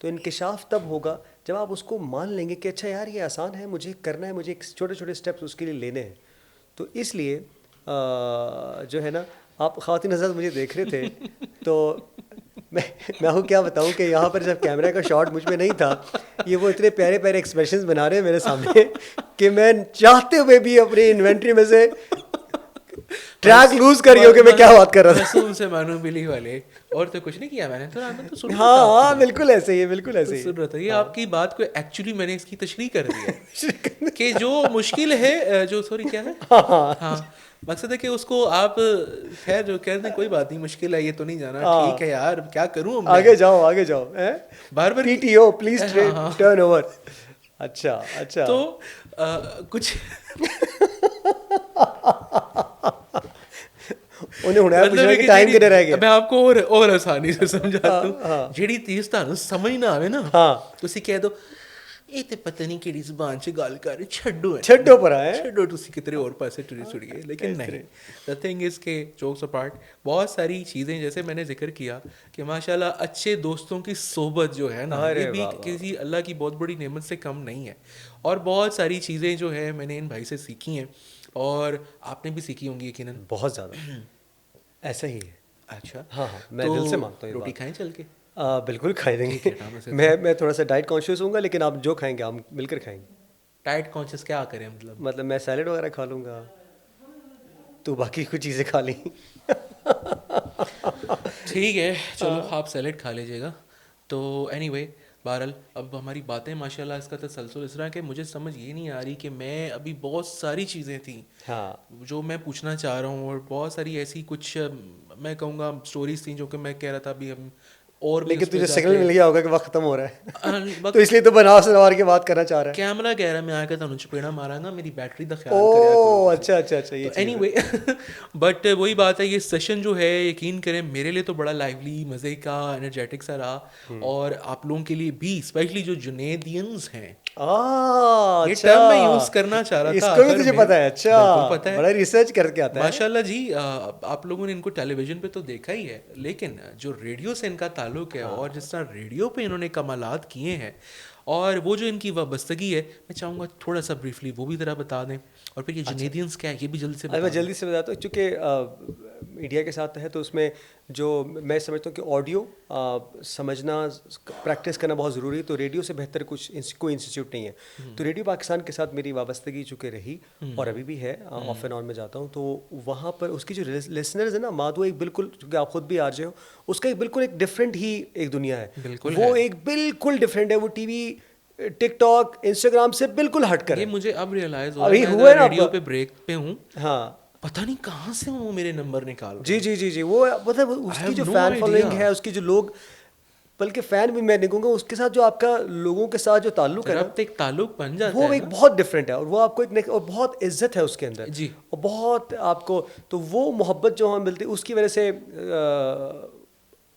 تو انکشاف تب ہوگا جب آپ اس کو مان لیں گے کہ اچھا یار یہ آسان ہے، مجھے کرنا ہے، مجھے چھوٹے چھوٹے اسٹیپس اس کے لیے لینے ہیں. تو اس لیے جو ہے نا، آپ خواتین حضرات مجھے دیکھ رہے تھے تو میں آپ کو کیا بتاؤں کہ یہاں پر جب کیمرہ کا شاٹ مجھ میں نہیں تھا، یہ وہ اتنے پیارے پیارے ایکسپریشنز بنا رہے ہیں میرے سامنے کہ میں چاہتے ہوئے بھی اپنی انوینٹری میں سے ٹریک لوز کر رہی ہوں کہ میں کیا بات کر رہا تھا. رسوم سے مانو بلی والے اور تو کچھ نہیں کیا میں نے تو سن. ہاں بالکل ایسے ہی، بالکل ایسے ہی سن رہا تھا. یہ آپ کی بات کو ایکچولی میں نے اس کی تشریح کر دیا کہ جو مشکل ہے، جو سوری کیا ہے، ہاں مقصد ہے کہ اس کو آپ خیر جو کہہ دیں کوئی بات نہیں، مشکل ہے یہ تو نہیں جانا، ٹھیک ہے یار کیا کروں، آگے جاؤ آگے جاؤ، بار بار P T O please turn over. اچھا اچھا. تو کچھ میں آپ کو اور آسانی سے سمجھاتا ہوں. جیڑی چیز تہاڈوں سمجھ نہ آوے نا تسی کہہ دو یہ تے پتہ نہیں کیڑی زبان چ گل کر رہے، چھڈو پر آئے، چھڈو تسی کتنے اور پاسے ٹری چھڑیے. لیکن نہیں، دا تھنگ از کہ جوکس اپارٹ بہت ساری چیزیں جیسے میں نے ذکر کیا کہ ماشاءاللہ اچھے دوستوں کی صحبت جو ہے نا، یہ بھی کسی اللہ کی بہت بڑی نعمت سے کم نہیں ہے. اور بہت ساری چیزیں جو ہے میں نے ان بھائی سے سیکھی ہیں اور آپ نے بھی سیکھی ہوں گی یقیناً. بہت زیادہ ایسا ہی ہے. اچھا ہاں میں دل سے مانتا ہوں. روٹی کھائیں چل کے؟ بالکل کھائی دیں گے. میں تھوڑا سا ڈائٹ کانشیس ہوں گا لیکن آپ جو کھائیں گے ہم مل کر کھائیں گے. ڈائٹ کانشیس کیا کریں مطلب میں سیلڈ وغیرہ کھا لوں گا تو باقی کچھ چیزیں کھا لیں. ٹھیک ہے چلو آپ سیلڈ کھا لیجیے گا. تو اینی وے بہرحال اب ہماری باتیں ماشاءاللہ اس کا تسلسل اس طرح کہ مجھے سمجھ یہ نہیں آ رہی کہ میں ابھی بہت ساری چیزیں تھیں جو میں پوچھنا چاہ رہا ہوں، اور بہت ساری ایسی کچھ میں کہوں گا اسٹوریز تھیں جو کہ میں کہہ رہا تھا ابھی ہم. اور لیکن تجھے سگنل مل گیا ہوگا کہ وقت ختم ہو رہا ہے تو اس لیے تو بنا سنوار کے بات کرنا چاہ رہا ہے. کیمرہ کہہ رہا میں آ کے تمہیں چپیڑا مارا گا، میری بیٹری کا خیال کریا کرو. اچھا اچھا اچھا. اینی وے بٹ وہی بات ہے، یہ سیشن جو ہے یقین کریں میرے لیے تو بڑا لائیولی مزے کا انرجیٹک سا رہا، اور آپ لوگوں کے لیے بھی اسپیشلی جو جنیدینز ہیں، یہ ٹرم میں یوز کرنا چاہ رہا تھا. اس کو بھی تجھے پتہ ہے؟ اچھا پتہ ہے، بڑا ریسرچ کر کے آتا ہے ماشاءاللہ جی. آپ لوگوں نے ان کو ٹیلی ویژن پہ تو دیکھا ہی ہے، لیکن جو ریڈیو سے ان کا تعلق ہے اور جس طرح ریڈیو پہ انہوں نے کمالات کیے ہیں اور وہ جو ان کی وابستگی ہے، میں چاہوں گا تھوڑا سا بریفلی وہ بھی ذرا بتا دیں. اور پھر یہ جنیدینز کیا ہے یہ بھی جلدی سے میں جلدی سے بتاتا ہوں. چونکہ میڈیا کے ساتھ ہے تو اس میں جو میں سمجھتا ہوں کہ آڈیو سمجھنا پریکٹس کرنا بہت ضروری ہے. تو ریڈیو سے بہتر کچھ کوئی انسٹیٹیوٹ نہیں ہے. تو ریڈیو پاکستان کے ساتھ میری وابستگی چونکہ رہی اور ابھی بھی ہے، آف اینڈ آن میں جاتا ہوں تو وہاں پر اس کی جو لسنرز ہیں نا، مادو ایک بالکل، چونکہ آپ خود بھی آ جائے ہو، اس کا ایک بالکل ایک ڈفرینٹ ہی ایک دنیا ہے. وہ ایک بالکل ڈفرینٹ ہے. وہ ٹی وی، ٹک ٹاک، انسٹاگرام سے بالکل ہٹ کر. یہ مجھے اب ریئلائز ہو رہا ہے، ریڈیو پہ بریک پہ ہوں، ہاں پتہ نہیں کہاں سے وہ میرے نمبر نکال. جی جی جی جی. وہ مطلب اس کی جو فین فالوئنگ ہے، اس کی جو لوگ، بلکہ فین بھی میں نہیں کہوں گا، اس کے ساتھ جو آپ کا لوگوں کے ساتھ جو تعلق ہے، ایک تعلق بن جاتا ہے، وہ ایک بہت ڈفرینٹ ہے. اور وہ آپ کو ایک اور بہت عزت ہے اس کے اندر جی، اور بہت آپ کو، تو وہ محبت جو ہمیں ملتی ہے اس کی وجہ سے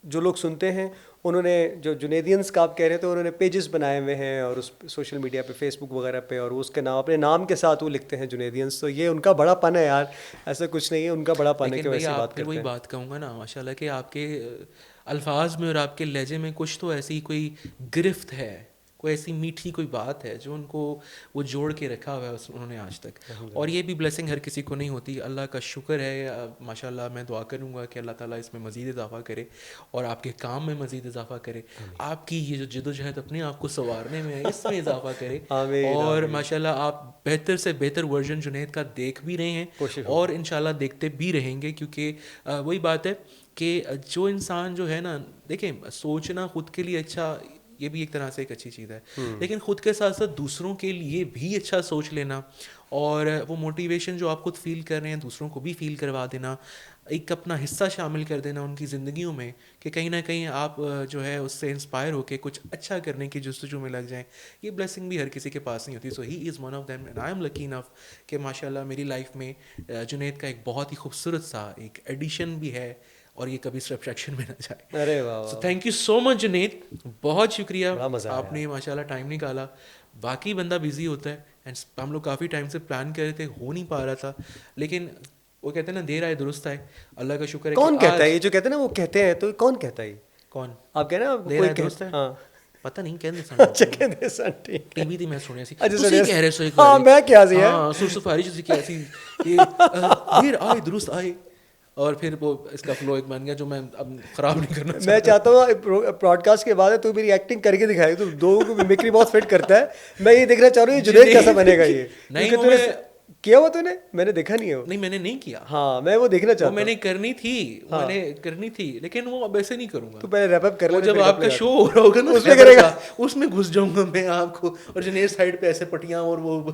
جو لوگ سنتے ہیں انہوں نے جو جنیدینس کا آپ کہہ رہے تھے انہوں نے پیجز بنائے ہوئے ہیں اور اس سوشل میڈیا پہ فیس بک وغیرہ پہ, اور اس کے نام اپنے نام کے ساتھ وہ لکھتے ہیں جنیدینس. تو یہ ان کا بڑا پن ہے یار, ایسا کچھ نہیں ہے, ان کا بڑا پن ہے کہ ویسی بات کرتے ہیں. وہی بات کہوں گا نا ماشاء اللہ کہ آپ کے الفاظ میں اور آپ کے لہجے میں کچھ تو ایسی کوئی گرفت ہے, کوئی ایسی میٹھی کوئی بات ہے جو ان کو وہ جوڑ کے رکھا ہوا ہے انہوں نے آج تک. اور یہ بھی بلیسنگ ہر کسی کو نہیں ہوتی, اللہ کا شکر ہے ماشاء اللہ. میں دعا کروں گا کہ اللہ تعالیٰ اس میں مزید اضافہ کرے اور آپ کے کام میں مزید اضافہ کرے, آپ کی یہ جو جد و جہد اپنے آپ کو سنوارنے میں ہے اس میں اضافہ کرے, اور ماشاء اللہ آپ بہتر سے بہتر ورژن جنید کا دیکھ بھی رہے ہیں اور انشاءاللہ دیکھتے بھی رہیں گے, کیونکہ وہی بات ہے کہ جو انسان جو ہے نا, دیکھیں سوچنا خود کے لیے اچھا, یہ بھی ایک طرح سے ایک اچھی چیز ہے, لیکن خود کے ساتھ ساتھ دوسروں کے لیے بھی اچھا سوچ لینا, اور وہ موٹیویشن جو آپ خود فیل کر رہے ہیں دوسروں کو بھی فیل کروا دینا, ایک اپنا حصہ شامل کر دینا ان کی زندگیوں میں, کہ کہیں نہ کہیں آپ جو ہے اس سے انسپائر ہو کے کچھ اچھا کرنے کی جستجو میں لگ جائیں. یہ بلیسنگ بھی ہر کسی کے پاس نہیں ہوتی. So he is one of them and I am lucky enough کہ ماشاء اللہ میری لائف میں جنید کا ایک بہت ہی خوبصورت سا ایک ایڈیشن بھی ہے, اور یہ کبھی سبٹریکشن میں نہ جائے. ارے واہ, سو تھینک یو سو مچ جنید, بہت شکریہ, آپ نے ماشاء اللہ ٹائم نکالا. باقی بندہ بزی ہوتا ہے, اینڈ ہم لوگ کافی ٹائم سے پلان کر رہے تھے, ہو نہیں پا رہا تھا, لیکن وہ کہتے ہیں نا دیر آئے درست آئے, اللہ کا شکر ہے. کون کہتا ہے یہ جو کہتے ہیں نا, وہ کہتے ہیں تو کون کہتا ہے, کون آپ کہنا دیر آئے درست ہے, ہاں پتہ نہیں کہنے اچھا کہتے سن ٹھیک ٹی وی تھی میں سنیا سی اچھا کہہ رہے سو ایک ہاں میں کیا سی ہے ہاں سر سفاری جو کیا سی کہ دیر آئے درست آئے, اور پھر وہ اس کا فلو ایک بن گیا جو میں اب خراب نہیں کرنا. میں چاہتا ہوں براڈ کاسٹ کے بعد تو میری ایکٹنگ کر کے دکھائے, تو دو کو میمکری بہت فٹ کرتا ہے. میں یہ دیکھنا چاہ رہا ہوں جنید کیسا بنے گا. یہ نہیں کیا ہوا تو نے, میں نے دیکھا نہیں ہے. نہیں میں نے نہیں کیا, ہاں میں وہ دیکھنا چاہتا ہوں. میں نے کرنی تھی لیکن وہ اب ایسے نہیں کروں گا. تو پہلے ریپ اپ کر لے, جب آپ کا شو ہو رہا ہوگا نا اس میں کرے گا, اس میں گھس جاؤں گا میں آپ کو, اور جنید سائڈ پہ ایسے پٹیاں اور وہ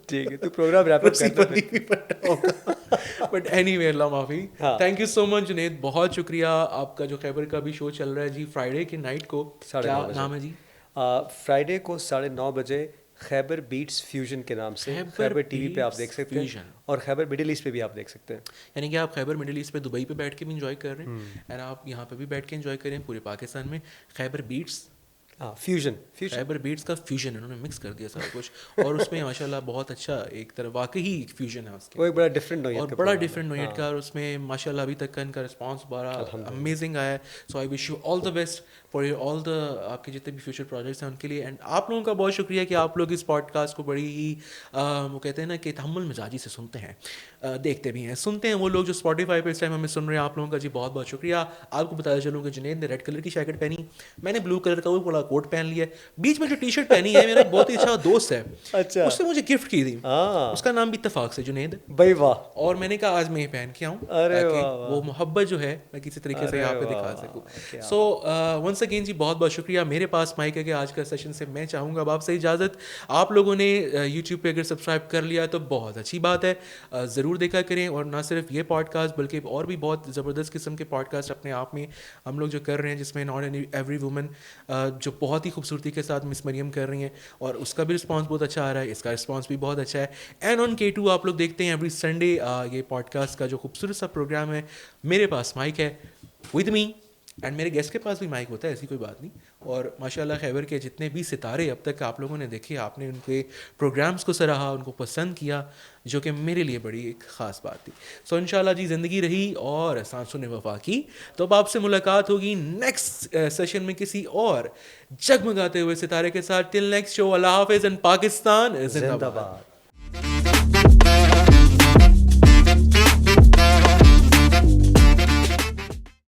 ٹھیک ہے تو پروگرام ریپ اپ کرتا ہے. بٹ اینی وے اللہ معافی. تھینک یو سو مچ جنید, بہت شکریہ. آپ کا جو خیبر کا بھی شو چل رہا ہے جی فرائیڈے کی نائٹ کو, کیا نام ہے جی؟ فرائیڈے کو 9:30 بجے خیبر بیٹس فیوژن کے نام سے خیبر ٹی وی پہ آپ دیکھ سکتے ہیں, اور خیبر مڈل ایسٹ پہ بھی آپ دیکھ سکتے ہیں. یعنی کہ آپ خیبر مڈل ایسٹ پہ دبئی پہ بیٹھ کے بھی انجوائے کر رہے ہیں, اور آپ یہاں پہ بھی بیٹھ کے انجوائے کر رہے ہیں پورے پاکستان میں. خیبر بیٹس فیوژن, خیبر بیٹس کا فیوژن انہوں نے مکس کر دیا سارا کچھ, اور اس میں ماشاء اللہ بہت اچھا ایک طرح واقعی ایک فیوژن ہے اس کے, وہ ایک بڑا ڈفرینٹ نوعیت اور بڑا ڈفرینٹ نوعیت کا, اور اس میں ماشاء اللہ ابھی تک کا ان کا رسپانس بڑا امیزنگ آیا ہے. So I wish you all the best for all the آپ کے جتنے بھی فیوچر پروجیکٹس ہیں ان کے لیے. اینڈ آپ لوگوں کا بہت شکریہ کہ آپ لوگ اس پوڈ کاسٹ کو بڑی ہی وہ کہتے ہیں نا کہ تحمل مزاجی سے سنتے ہیں, دیکھتے بھی ہیں, سنتے ہیں. وہ لوگ جو اسپوٹیفائی پہ اس ٹائم ہمیں سن رہے ہیں, آپ لوگوں کا جی بہت بہت شکریہ. آپ کو بتایا چلوں کہ جنید نے ریڈ کلر کی جیکٹ پہنی, میں نے بلو کلر کا وہ بڑا کوٹ پہن لیا, بیچ میں جو ٹی شرٹ پہنی ہے میرا ایک بہت ہی اچھا دوست ہے, اچھا اس نے مجھے گفٹ کی تھی, اس کا نام بھی اتفاق سے جنید بھائی واہ, اور میں نے کہا آج میں یہ پہن کے آؤں تاکہ وہ محبت جو ہے میں کسی طریقے سے یہاں پہ دکھا سکوں. سو ونس اگین جی بہت بہت شکریہ. میرے پاس مائک ہے کہ آج کا سیشن سے میں چاہوں گا اب آپ سے اجازت. آپ لوگوں نے یوٹیوب پہ اگر سبسکرائب کر لیا تو بہت اچھی بات ہے, ضرور دیکھا کریں. اور نہ صرف یہ پوڈ کاسٹ بلکہ اور بھی بہت زبردست قسم کے پوڈ کاسٹ اپنے آپ میں ہم لوگ جو کر رہے ہیں, جس میں ناٹ ایوری وومن جو بہت ہی خوبصورتی کے ساتھ مس مریم کر رہی ہیں, اور اس کا بھی رسپانس بہت اچھا آ رہا ہے, اس کا رسپانس بھی بہت اچھا ہے. اینڈ آن K2 آپ لوگ دیکھتے ہیں ایوری سنڈے یہ پوڈ کاسٹ کا جو خوبصورت سا پروگرام ہے. میرے پاس مائک ہے ود می, اینڈ میرے گیسٹ کے پاس بھی مائک ہوتا ہے, ایسی کوئی بات نہیں. اور ماشاء اللہ خیبر کے جتنے بھی ستارے اب تک آپ لوگوں نے دیکھے, آپ نے ان کے پروگرامس کو سراہا, ان کو پسند کیا, جو کہ میرے لیے بڑی ایک خاص بات تھی. سو انشاءاللہ جی زندگی رہی اور سانسوں نے وفا کی, تو اب آپ سے ملاقات ہوگی نیکسٹ سیشن میں کسی اور جگمگاتے ہوئے ستارے کے ساتھ. ٹل نیکسٹ شو, اللہ حافظ اینڈ پاکستان زندہ باد.